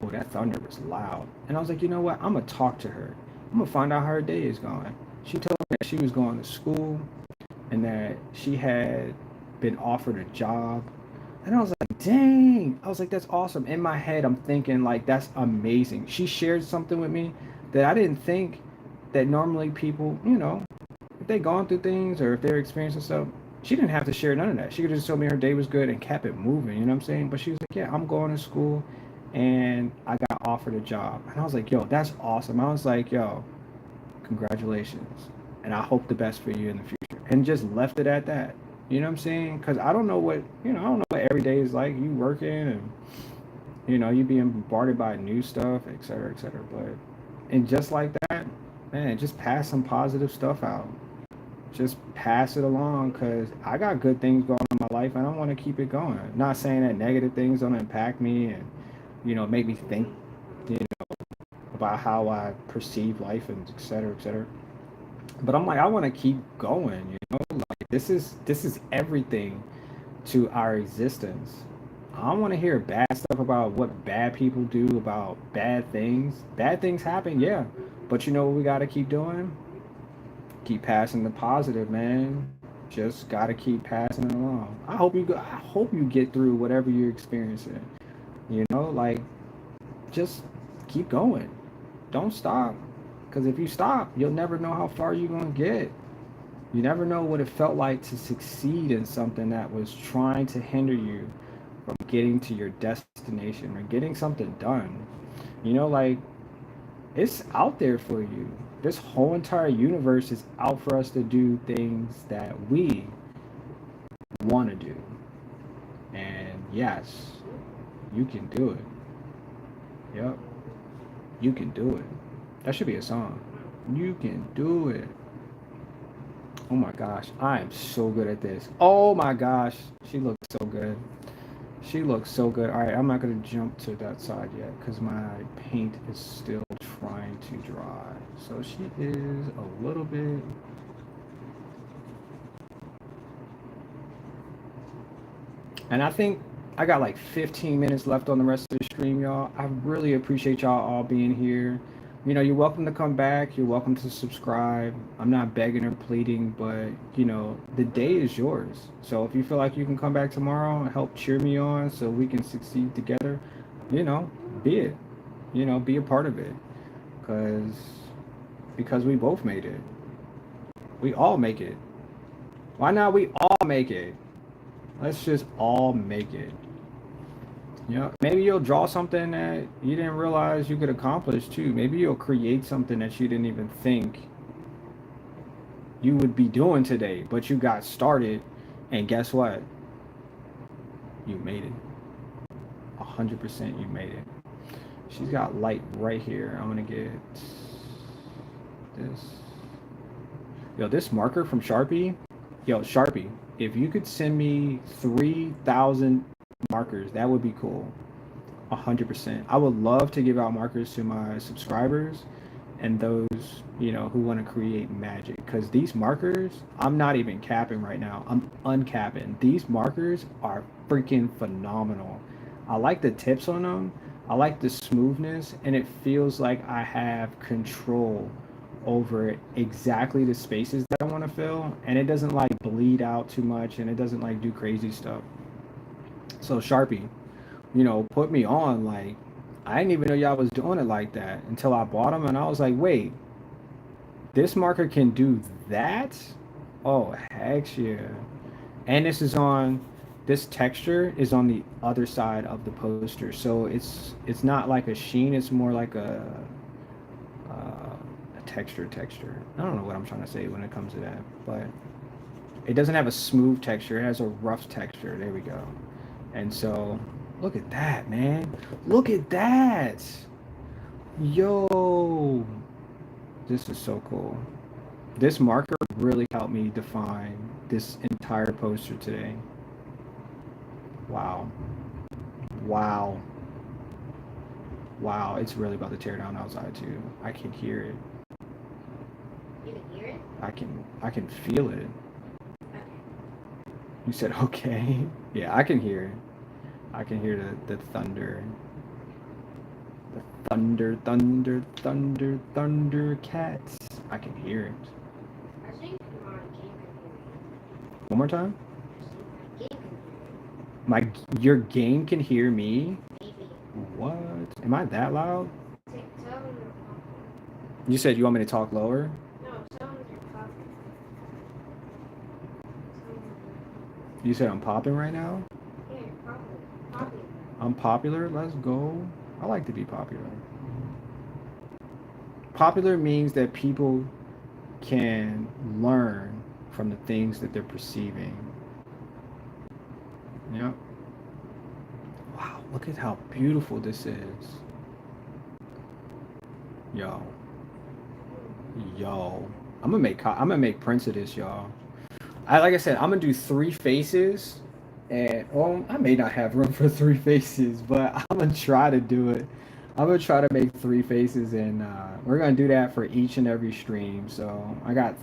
Oh, that thunder was loud. And I was like, you know what? I'm gonna talk to her. I'm gonna find out how her day is going. She told me that she was going to school and that she had been offered a job. And I was like, dang. I was like, that's awesome. In my head, I'm thinking like, that's amazing. She shared something with me that I didn't think that normally people, you know, if they gone through things or if they're experiencing stuff, she didn't have to share none of that. She could just told me her day was good and kept it moving, you know what I'm saying? But she was like, yeah, I'm going to school and I got offered a job. And I was like, yo, that's awesome. I was like, yo, congratulations. And I hope the best for you in the future. And just left it at that. You know what I'm saying? Because I don't know what, you know, I don't know what every day is like. You working and, you know, you being bombarded by new stuff, et cetera, et cetera. But, and just like that, man, just pass some positive stuff out. Just pass it along because I got good things going in my life and I want to keep it going. Not saying that negative things don't impact me and, make me think, you know, about how I perceive life and et cetera, et cetera. But I'm like, I want to keep going, like this is everything to our existence. I don't want to hear bad stuff about what bad people do, about bad things. Bad things happen, yeah. But you know what we got to keep doing? Keep passing the positive, man. Just got to keep passing it along. I hope you get through whatever you're experiencing. Like just keep going. Don't stop. Cuz if you stop, you'll never know how far you're going to get. You never know what it felt like to succeed in something that was trying to hinder you from getting to your destination or getting something done. Like it's out there for you. This whole entire universe is out for us to do things that we want to do. And yes, you can do it. Yep, you can do it. That should be a song. You can do it. Oh my gosh, I am so good at this. Oh my gosh, she looks so good. She looks so good. All right, I'm not going to jump to that side yet because my paint is still trying to dry. So she is a little bit. And I think I got like 15 minutes left on the rest of the stream, y'all. I really appreciate y'all all being here. You're welcome to come back. You're welcome to subscribe. I'm not begging or pleading, but the day is yours. So if you feel like you can come back tomorrow and help cheer me on so we can succeed together, you know, be it. Be a part of it. Cause because we both made it. We all make it. Why not we all make it? Let's just all make it. Maybe you'll draw something that you didn't realize you could accomplish too. Maybe you'll create something that you didn't even think you would be doing today, but you got started, and guess what? You made it. 100% you made it. She's got light right here. I'm gonna get this. Yo, this marker from Sharpie. Yo, Sharpie, if you could send me 3,000 markers, that would be cool. 100%. I would love to give out markers to my subscribers and those, who want to create magic. Because these markers, I'm not even capping right now. I'm uncapping. These markers are freaking phenomenal. I like the tips on them. I like the smoothness, and it feels like I have control over exactly the spaces that I want to fill, and it doesn't like bleed out too much, and it doesn't like do crazy stuff. So Sharpie, put me on. Like, I didn't even know y'all was doing it like that until I bought them, and I was like, wait, this marker can do that? Oh, heck yeah. And this texture is on the other side of the poster. So it's not like a sheen, it's more like a texture. I don't know what I'm trying to say when it comes to that, but it doesn't have a smooth texture. It has a rough texture. There we go. And so, look at that, man. Look at that. Yo. This is so cool. This marker really helped me define this entire poster today. Wow. Wow. Wow. It's really about to tear down outside too. I can hear it. You can hear it? I can feel it. You said okay. Yeah, I can hear it. I can hear the thunder. The thunder cats. I can hear it. I think my game can hear it. One more time. I think my game can hear it. Your game can hear me? Maybe. What? Am I that loud? Tell them you're talking. You said you want me to talk lower? No, tell them you're talking. You said I'm popping right now? Yeah, you're probably popular. I'm popular? Let's go. I like to be popular. Popular means that people can learn from the things that they're perceiving. Yep. Wow, look at how beautiful this is. Yo. Yo, I'm gonna make prints of this, y'all. Like I said, I'm gonna do three faces, and well, I may not have room for three faces, but I'm gonna try to do it. I'm gonna try to make three faces, and we're gonna do that for each and every stream. So I got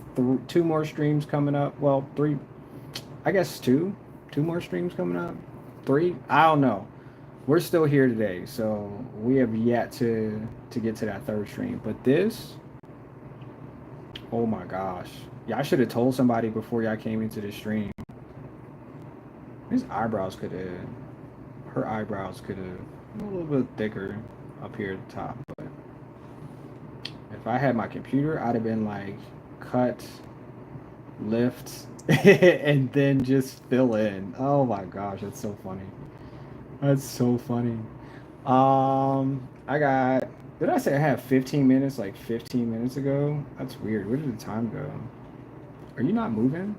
two more streams coming up. Well, three, I guess two more streams coming up. Three, I don't know. We're still here today, so we have yet to get to that third stream. But this, oh my gosh, yeah, I should have told somebody before y'all came into the stream. His eyebrows could have, her eyebrows could have a little bit thicker up here at the top. But if I had my computer, I'd have been like, cut, lift, and then just fill in. Oh my gosh, that's so funny. That's so funny. I got. Did I say I had 15 minutes like 15 minutes ago? That's weird. Where did the time go? Are you not moving?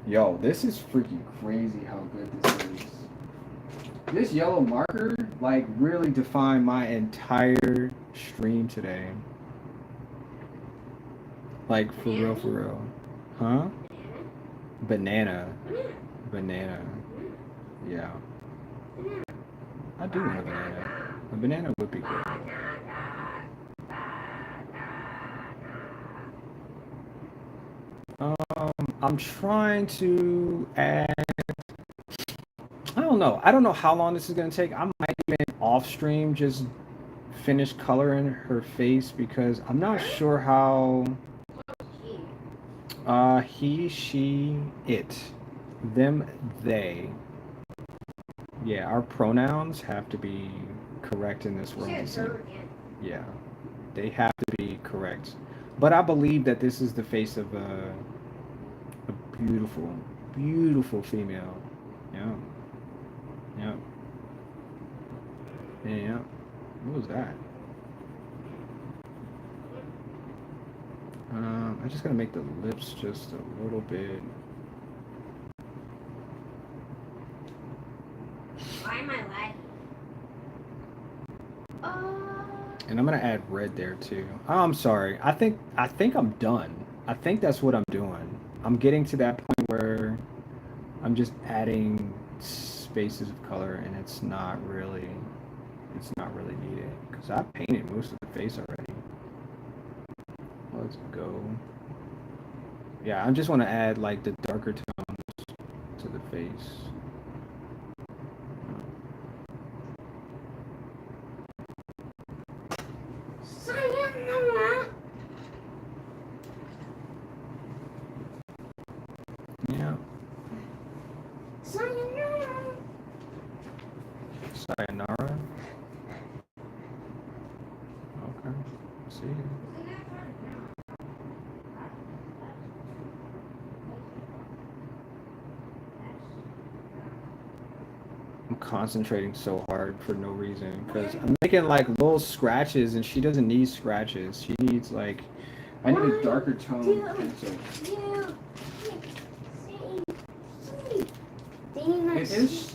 Yo, this is freaking crazy how good this is. This yellow marker, like, really defined my entire stream today. Like, for real, for real. Huh? Banana. Banana. Yeah. I do want a banana. A banana would be good. I'm trying to add. I don't know. I don't know how long this is gonna take. I might even off stream just finish coloring her face because I'm not sure how. He, she, it, them, they. Yeah, our pronouns have to be correct in this world. Yeah, they have to be correct. But I believe that this is the face of a beautiful, beautiful female. Yeah. Yeah. Yeah. What was that? I'm just gonna make the lips just a little bit. Why am I lagging? And I'm gonna add red there too. Oh, I'm sorry. I think I'm done. I think that's what I'm doing. I'm getting to that point where I'm just adding spaces of color, and it's not really needed because I painted most of the face already. Let's go. Yeah, I just want to add like the darker tones to the face. Yeah. Sayonara. Okay. See you. I'm concentrating so hard for no reason because I'm making like little scratches and she doesn't need scratches. She needs like, I need a darker tone pencil.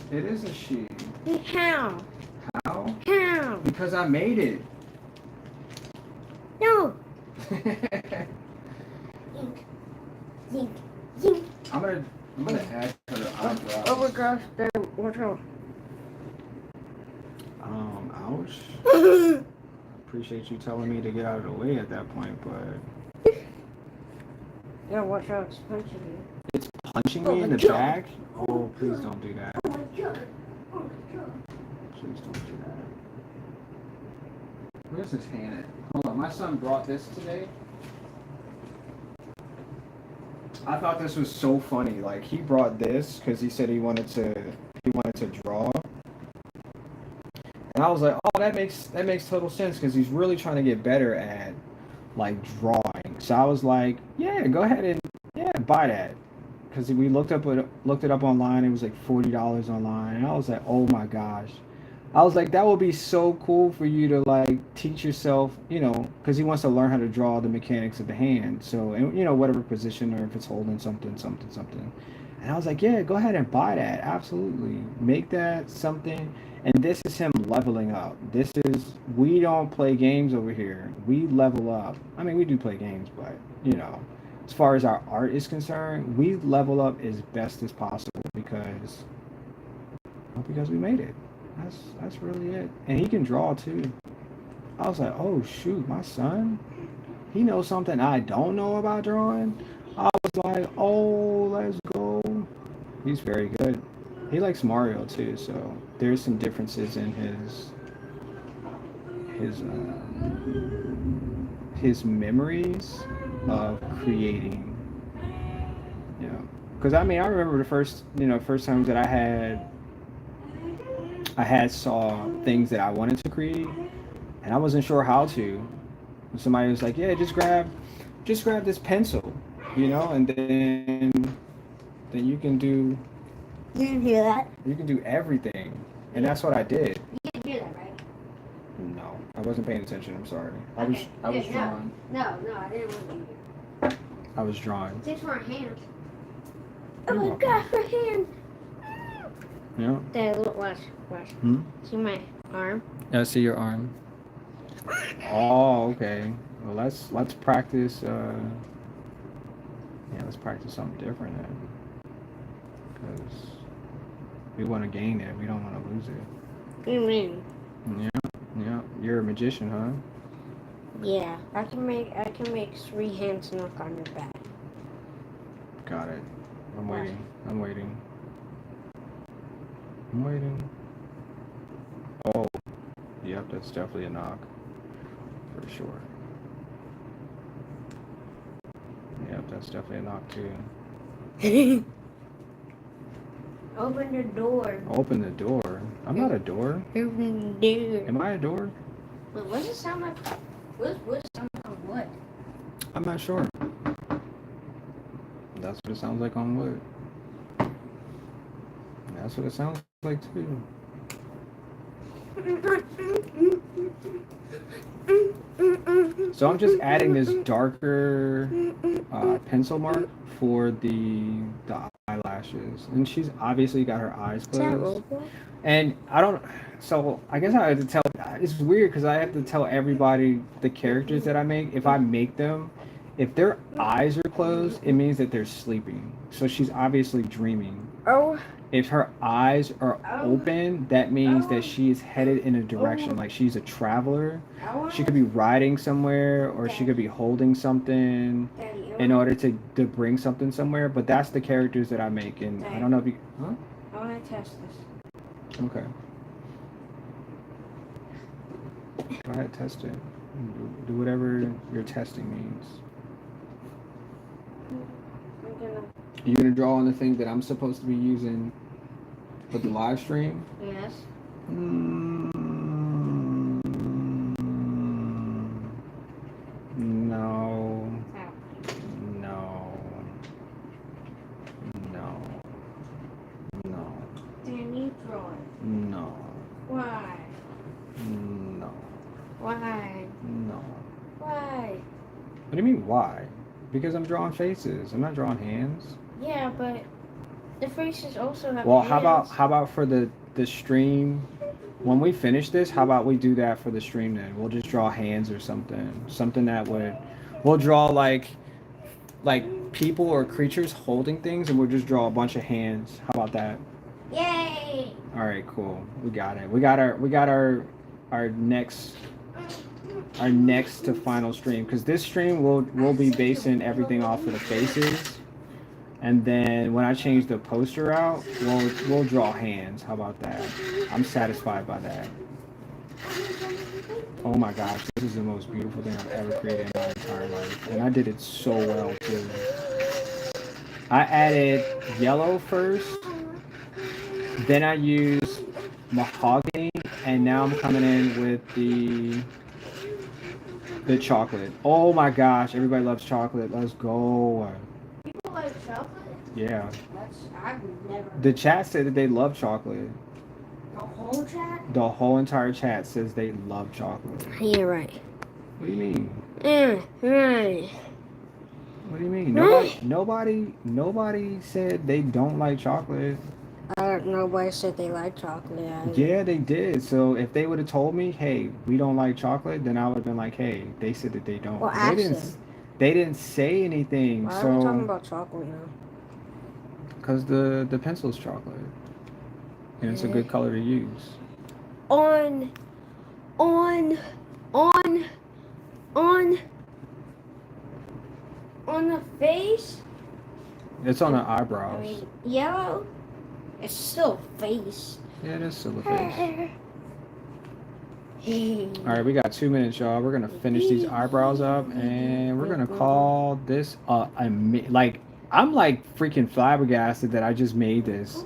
It is a she. How? How? How? Because I made it. No. I'm gonna add her eyebrows. Oh my gosh, watch out. Ouch. Appreciate you telling me to get out of the way at that point, but Yeah, watch out, it's punching you. it's punching me in the back? Oh, please don't do that. Oh my god. Oh my god. Please don't do that. Where's his hand at? Hold on, my son brought this today. I thought this was so funny. Like he brought this because he said he wanted to draw. And I was like, oh, that makes total sense because he's really trying to get better at like drawing. So I was like, yeah, go ahead and buy that. Because we looked it up online. It was like $40 online. And I was like, oh my gosh. I was like, that would be so cool for you to like teach yourself, because he wants to learn how to draw the mechanics of the hand. So, whatever position or if it's holding something. And I was like, yeah, go ahead and buy that. Absolutely. Make that something. And this is him leveling up. We don't play games over here. We level up. I mean, we do play games, but, you know, as far as our art is concerned, we level up as best as possible because we made it. That's really it. And he can draw too. I was like, oh shoot, my son, he knows something I don't know about drawing. I was like, oh, let's go. He's very good. He likes Mario too, so there's some differences in his memories of creating. You know, because I mean, I remember the first times that I had saw things that I wanted to create, and I wasn't sure how to. And somebody was like, "Yeah, just grab this pencil, you know, and then You didn't hear that? you can do everything." And that's what I did. You didn't hear that, right? No, I wasn't paying attention. I'm sorry. I Okay, was okay, drawing. No, I didn't want you to hear. I was drawing. Thanks for our hand. You're Oh my welcome. gosh, her hand. Yeah. Dad, look, watch. Hmm? See my arm? I see your arm. Oh, okay. Well, let's practice. Let's practice something different then, because we want to gain it. We don't want to lose it. What do you mean? Yeah. You're a magician, huh? Yeah, I can make 3 hands knock on your back. Got it. I'm Watch. waiting. Oh, yep. That's definitely a knock, for sure. Yep, that's definitely a knock too. Open the door. Open the door. I'm not a door. Open the door. Am I a door? Wait, what does it sound like? What does it sound like on wood? I'm not sure. That's what it sounds like on wood. That's what it sounds like too. So I'm just adding this darker pencil mark for the eyelashes, and she's obviously got her eyes Is that closed. Robo? And I don't. So I guess I have to tell. It's weird because I have to tell everybody the characters that I make. If I make them, if their eyes are closed, it means that they're sleeping. So she's obviously dreaming. Oh. If her eyes are open, that means that she is headed in a direction. Like she's a traveler. She could be riding somewhere, or she could be holding something in order to bring something somewhere. But that's the characters that I make, and I don't know if you. Huh? I want to test this. Okay. Go ahead, test it. Do whatever your testing means. I'm gonna. Are you gonna draw on the thing that I'm supposed to be using for the live stream? Yes. No. How? No. Then you draw it. No. Why? No. Why? No. Why? What do you mean why? Because I'm drawing faces. I'm not drawing hands. Yeah, but the faces also have Well, hands. how about for the stream? When we finish this, how about we do that for the stream then? We'll just draw hands or something. Something that we'll draw like people or creatures holding things, and we'll just draw a bunch of hands. How about that? Yay! All right, cool. We got it. We got our next to final stream, because this stream we'll be basing everything off of the faces, and then when I change the poster out, we'll draw hands. How about that? I'm satisfied by that. Oh my gosh, this is the most beautiful thing I've ever created in my entire life, and I did it so well too. I added yellow first, then I used mahogany, and now I'm coming in with the chocolate. Oh my gosh, everybody loves chocolate. Let's go. People like chocolate? Yeah. I've never. The chat said that they love chocolate. The whole chat? The whole entire chat says they love chocolate. Yeah, right. What do you mean? Yeah, right. What do you mean? What? Nobody said they don't like chocolate. Nobody said they like chocolate either. Yeah, they did. So if they would have told me, "Hey, we don't like chocolate," then I would have been like, "Hey, they said that they don't." Well, But they ask didn't. them. They didn't say anything. Why are we talking So about chocolate now? because the pencil's chocolate, and it's a good color to use. On, on, on, on, on the face. It's on the I eyebrows. mean, yellow. It's still face. Yeah, it is still a face. All right, we got 2 minutes, y'all. We're gonna finish these eyebrows up, and we're gonna call this like I'm like freaking flabbergasted that I just made this,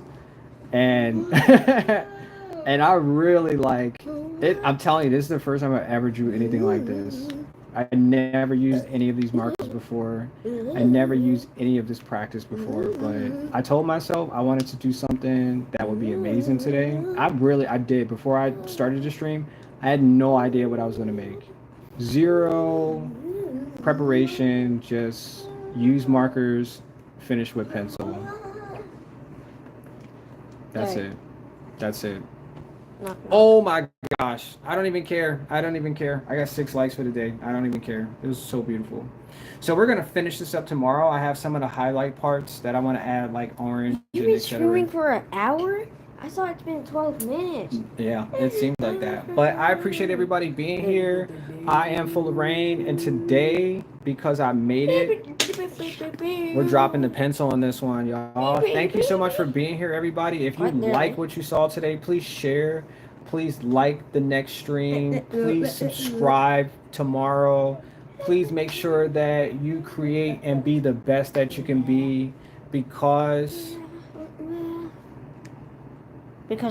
and and I really like it. I'm telling you, this is the first time I ever drew anything like this. I never used any of these markers before. I never used any of this practice before, but I told myself I wanted to do something that would be amazing today. I did before I started the stream. I had no idea what I was going to make. Zero preparation, just use markers, finish with pencil. That's it. That's it. Oh my gosh. I don't even care. I got 6 likes for the day. I don't even care. It was so beautiful. So we're going to finish this up tomorrow. I have some of the highlight parts that I want to add, like orange. You've been streaming for an hour? I thought it's been 12 minutes. Yeah, it seems like that. But I appreciate everybody being here. I am full of rain, and today, because I made it, we're dropping the pencil on this one, y'all. Thank you so much for being here, everybody. If you like what you saw today, please share. Please like the next stream. Please subscribe tomorrow. Please make sure that you create and be the best that you can be, because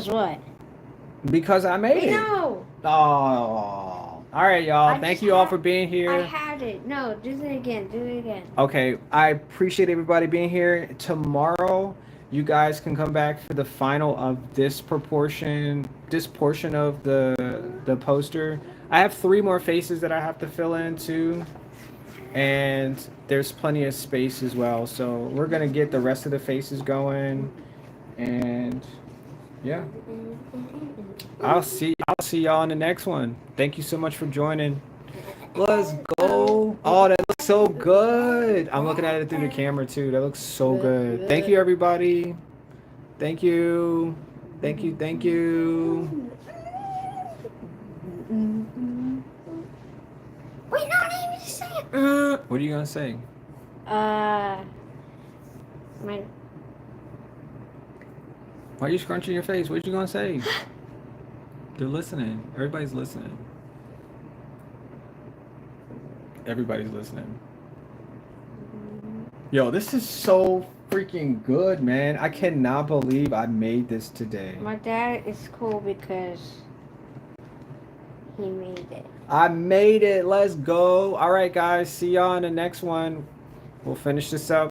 what? Because I made it. No. Oh. All right, y'all. Thank you all for being here. I had it. No, do it again. Okay. I appreciate everybody being here. Tomorrow, you guys can come back for the final of this portion of the poster. I have 3 more faces that I have to fill in too. And there's plenty of space as well. So we're going to get the rest of the faces going. And yeah. I'll see y'all in the next one. Thank you so much for joining. Let's go. Oh, that looks so good. I'm looking at it through the camera too. That looks so good. Thank you, everybody. Thank you. Thank you. Wait, no, I didn't even say it. What are you gonna say? Why are you scrunching your face? What are you gonna say? They're listening. Everybody's listening. Yo, this is so freaking good, man. I cannot believe I made this today. My dad is cool because he made it. I made it. Let's go. All right, guys. See y'all in the next one. We'll finish this up.